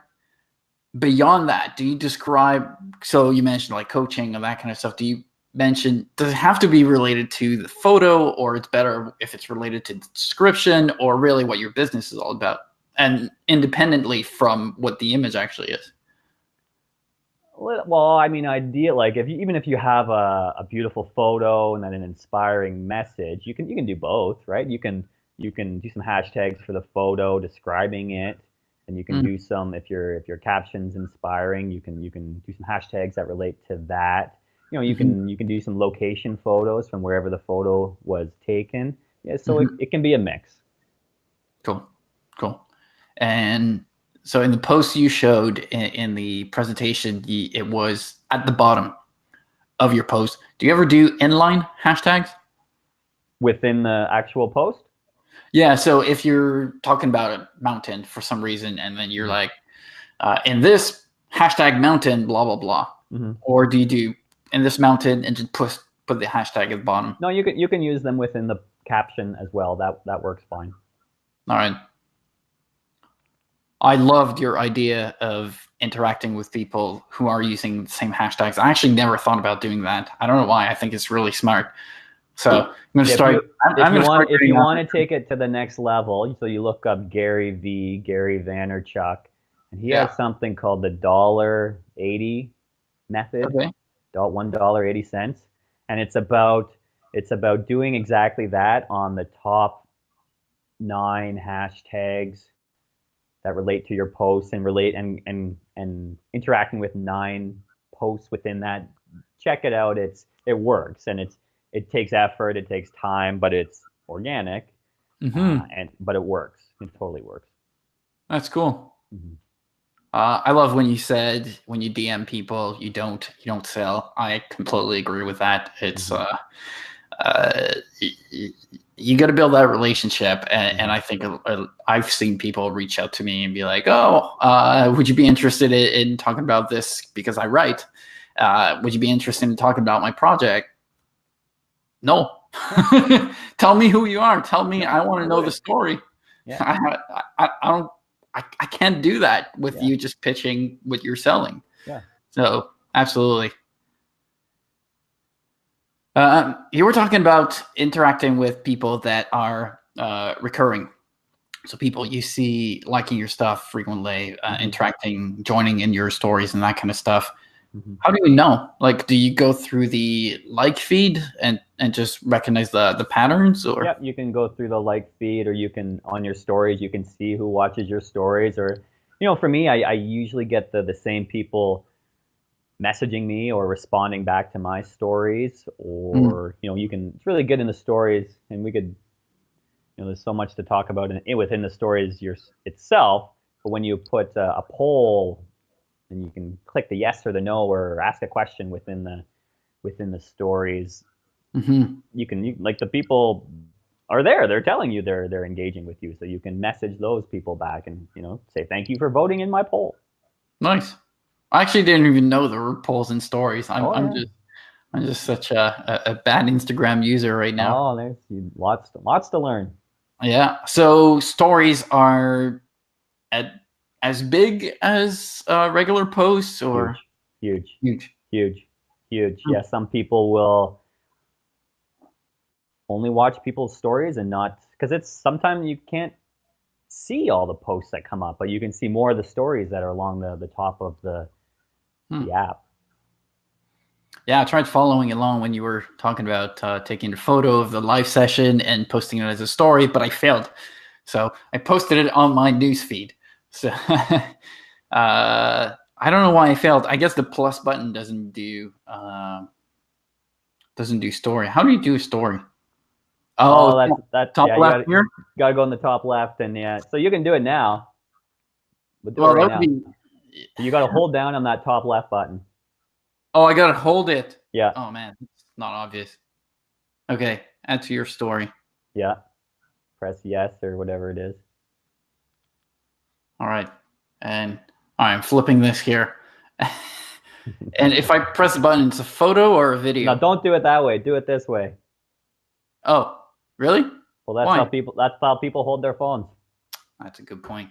beyond that? Do you describe? So you mentioned like coaching and that kind of stuff. Do you mention? Does it have to be related to the photo, or it's better if it's related to the description, or really what your business is all about, and independently from what the image actually is? Well, I mean, like even if you have a beautiful photo and then an inspiring message, you can do both, right? You can do some hashtags for the photo describing it, and you can Mm, do some if your caption's inspiring, you can do some hashtags that relate to that. You hmm. can you can do some location photos from wherever the photo was taken. Yeah, so it, Hmm. it can be a mix. Cool, cool. And so in the post you showed in the presentation, it was at the bottom of your post. Do you ever do inline hashtags? Within the actual post. Yeah, so if you're talking about a mountain for some reason, and then you're Mhm. like, in this hashtag mountain, blah blah blah, Mhm. or do you do in this mountain and just put the hashtag at the bottom? No, you can use them within caption as well. That works fine. All right. I loved your idea of interacting with people who are using the same hashtags. I actually never thought about doing that. I don't know why. I think it's really smart. So I'm going to start. If you start want to take it to the next level, so you look up Gary Vaynerchuk, and he has something called the $1.80 method. Okay. $1.80, and it's about doing exactly that on the top 9 hashtags that relate to your posts and relate and interacting with 9 posts within that. Check it out. It works, and it takes effort, it takes time, but it's organic, but it works. It totally works. That's cool. I love when you said when you DM people you don't sell. I completely agree with that. It's you got to build that relationship, and I think I've seen people reach out to me and be like, "Oh, would you be interested in talking about this because I write? Would you be interested in talking about my project?" No. Tell me who you are. Tell me. I want to know the story. Yeah. I don't. I can't do that with you just pitching what you're selling. Yeah. So absolutely. You were talking about interacting with people that are recurring. So people you see liking your stuff frequently, interacting, joining in your stories and that kind of stuff. How do you know? Like, do you go through the like feed and just recognize the patterns? Or yeah, you can go through the like feed, or you can on your stories you can see who watches your stories. Or for me, I usually get the same people messaging me or responding back to my stories. Or you can, it's really good in the stories, and we could, there's so much to talk about within the stories itself. But when you put a poll, and you can click the yes or the no, or ask a question within the stories. You can like, the people are there. They're telling you they're engaging with you, so you can message those people back and say thank you for voting in my poll. Nice. I actually didn't even know there were polls and stories. I'm just such a bad Instagram user right now. Oh, there's lots to learn. Yeah. So stories are as big as regular posts, or huge. Hmm. Yeah, some people will only watch people's stories and not, because it's sometimes you can't see all the posts that come up, but you can see more of the stories that are along the top of the app. Yeah, I tried following along when you were talking about taking a photo of the live session and posting it as a story, but I failed. So I posted it on my newsfeed. So I don't know why I failed. I guess the plus button doesn't do story. How do you do a story? Oh, that's top yeah. left here. Gotta go in the top left, and so you can do it now. But do it Well, right that now. would be. So you got to hold down on that top left button. Oh, I gotta hold it. Yeah. Oh man, it's not obvious. Okay, add to your story. Yeah. Press yes or whatever it is. All right, and I'm flipping this here. And if I press the button, it's a photo or a video? No, don't do it that way. Do it this way. Oh, really? Well, that's Why? how people hold their phones. That's a good point.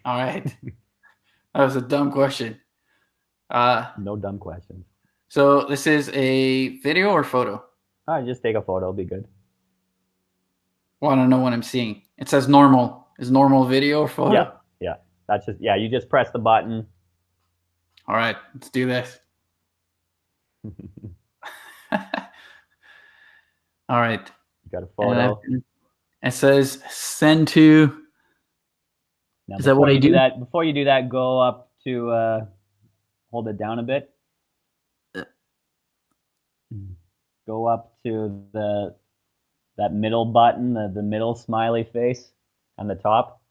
All right. That was a dumb question. No dumb questions. So this is a video or photo? All right, just take a photo. It'll be good. Well, I don't know what I'm seeing. It says normal. Is normal video or photo? Yeah. That's just, you just press the button. All right, let's do this. All right. You got a photo. It says send to. Now, is that what I do? Before you do that, go up to hold it down a bit. Go up to that middle button, the middle smiley face on the top.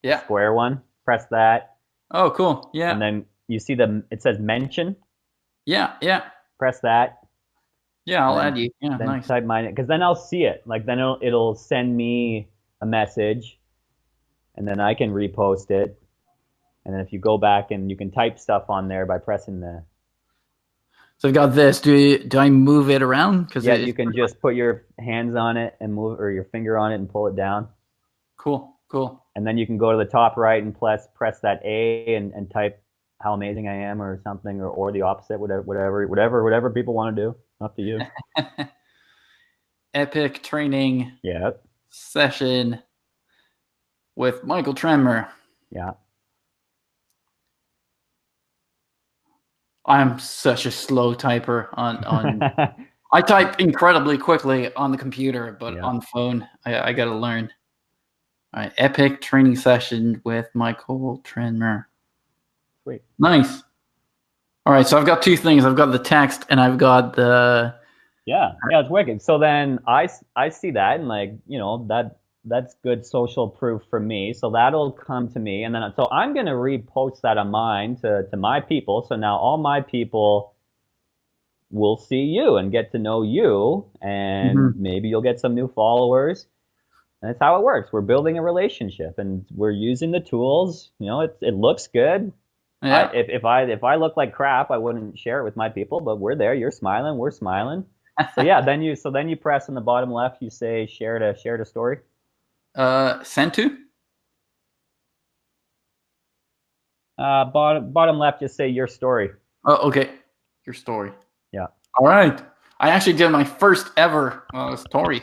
Yeah. Square one. Press that. Oh, cool. Yeah. And then you see it says mention. Yeah. Press that. Yeah, I'll add you. Yeah, then nice. type mine, because then I'll see it. Like, then it'll send me a message, and then I can repost it. And then if you go back and you can type stuff on there by pressing the. So I've got this. Do I move it around? Because Yeah, you it's can just put your hands on it and move, or your finger on it and pull it down. cool. Cool. And then you can go to the top right and press that A and type how amazing I am or something, or the opposite, whatever people want to do. Up to you. Epic training Yeah. session with Michael Trenmer. Yeah. I'm such a slow typer on I type incredibly quickly on the computer, but Yeah. on the phone, I got to learn. All right, epic training session with Michael Trenmer. Sweet. Nice. All right, so I've got two things. I've got the text and I've got the. Yeah, it's wicked. So then I see that, and like, that's good social proof for me. So that'll come to me, and then so I'm gonna repost that on mine to my people. So now all my people will see you and get to know you, and maybe you'll get some new followers. And that's how it works. We're building a relationship, and we're using the tools. It looks good. Yeah. If I look like crap, I wouldn't share it with my people. But we're there. You're smiling. We're smiling. So yeah, then you press in the bottom left. You say share to story. Send to. Bottom left, just say your story. Oh, okay. Your story. Yeah. All right. I actually did my first ever story.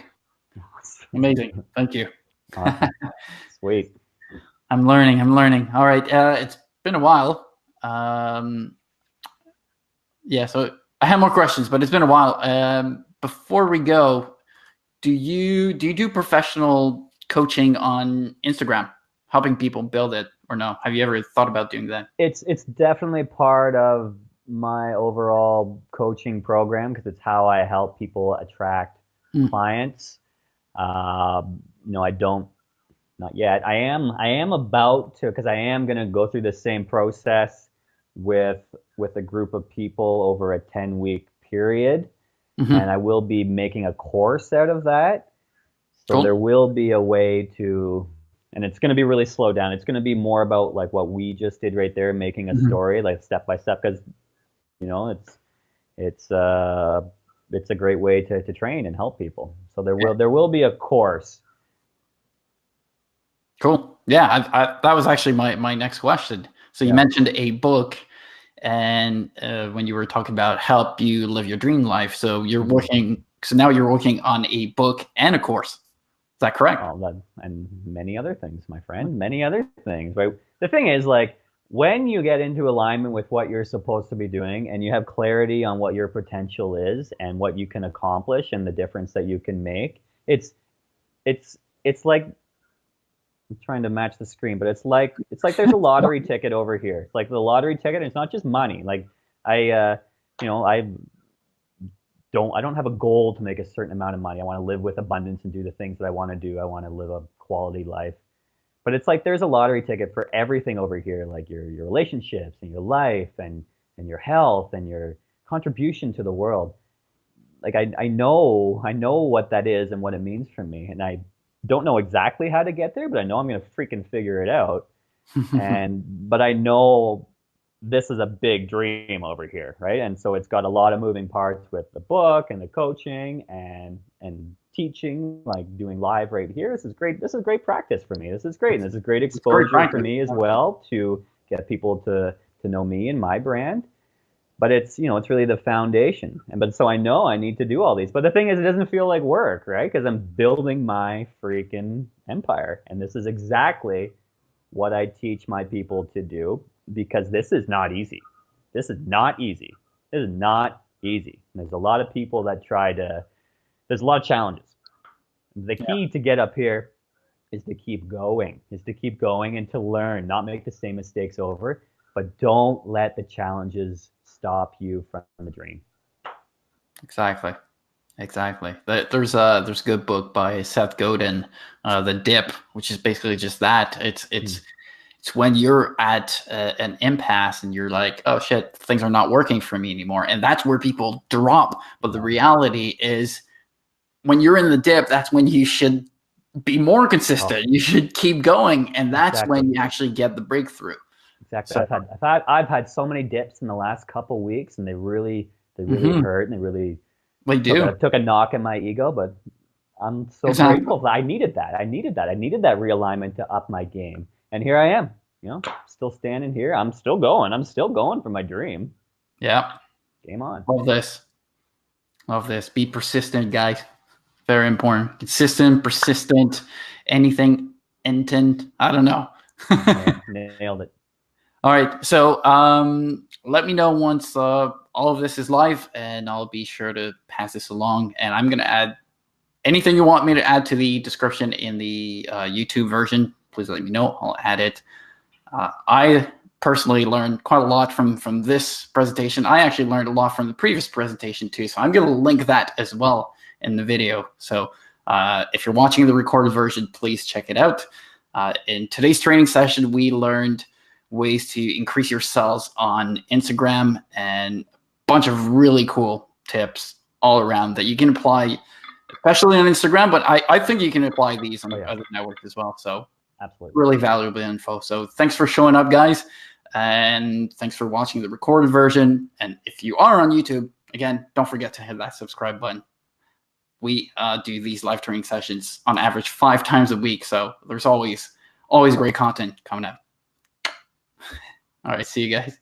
Amazing. Thank you. Awesome. Sweet. I'm learning. All right. It's been a while. Yeah. So I have more questions, but it's been a while. Before we go, do you do professional coaching on Instagram, helping people build it, or no? Have you ever thought about doing that? It's definitely part of my overall coaching program because it's how I help people attract clients. I don't, not yet. I am about to, because I am going to go through the same process with a group of people over a 10-week period. And I will be making a course out of that. So there will be a way to, and it's going to be really slowed down. It's going to be more about like what we just did right there, making a story like step by step, because it's a great way to train and help people. So there will be a course. Cool. Yeah, that was actually my next question. So you mentioned a book, and when you were talking about help you live your dream life, so you're working. So now you're working on a book and a course. Is that correct? And many other things, my friend. Many other things. Right. The thing is, like, when you get into alignment with what you're supposed to be doing, and you have clarity on what your potential is and what you can accomplish and the difference that you can make, it's like, I'm trying to match the screen, but it's like there's a lottery ticket over here. It's like the lottery ticket, and it's not just money. Like I don't have a goal to make a certain amount of money. I want to live with abundance and do the things that I want to do. I want to live a quality life. But it's like there's a lottery ticket for everything over here, like your relationships and your life and your health and your contribution to the world. Like I know what that is and what it means for me. And I don't know exactly how to get there, but I know I'm going to freaking figure it out. But I know this is a big dream over here, right? And so it's got a lot of moving parts with the book and the coaching and teaching, like doing live right here. This is great. This is great practice for me. This is great. And this is great exposure for me as well to get people to know me and my brand. But it's really the foundation. But so I know I need to do all these. But the thing is, it doesn't feel like work, right? Because I'm building my freaking empire. And this is exactly what I teach my people to do, because this is not easy. This is not easy. This is not easy. And there's a lot of people that there's a lot of challenges. The key to get up here is to keep going, and to learn, not make the same mistakes over, but don't let the challenges stop you from the dream. Exactly. There's a good book by Seth Godin, The Dip, which is basically just that. It's when you're at an impasse and you're like, oh shit, things are not working for me anymore, and that's where people drop. But the reality is, when you're in the dip, that's when you should be more consistent. You should keep going, and that's when you actually get the breakthrough. Exactly. So, I've had so many dips in the last couple weeks, and they've They really hurt, and they really took a knock at my ego, but I'm so grateful. I needed that. I needed that realignment to up my game. And here I am, still standing here. I'm still going. I'm still going for my dream. Yeah. Game on. Love this. Love this. Be persistent, guys. Very important. Consistent, persistent, anything, intent. I don't know. Nailed it. All right. So let me know once all of this is live, and I'll be sure to pass this along. And I'm going to add anything you want me to add to the description in the YouTube version. Please let me know. I'll add it. I personally learned quite a lot from this presentation. I actually learned a lot from the previous presentation too. So I'm going to link that as well in the video. So if you're watching the recorded version, please check it out. In today's training session, we learned ways to increase your sales on Instagram and a bunch of really cool tips all around that you can apply, especially on Instagram, but I think you can apply these on other networks as well. So absolutely, really valuable info. So thanks for showing up, guys, and thanks for watching the recorded version. And if you are on YouTube, again, don't forget to hit that subscribe button. We do these live training sessions on average 5 times a week, so there's always great content coming up. All right, see you guys.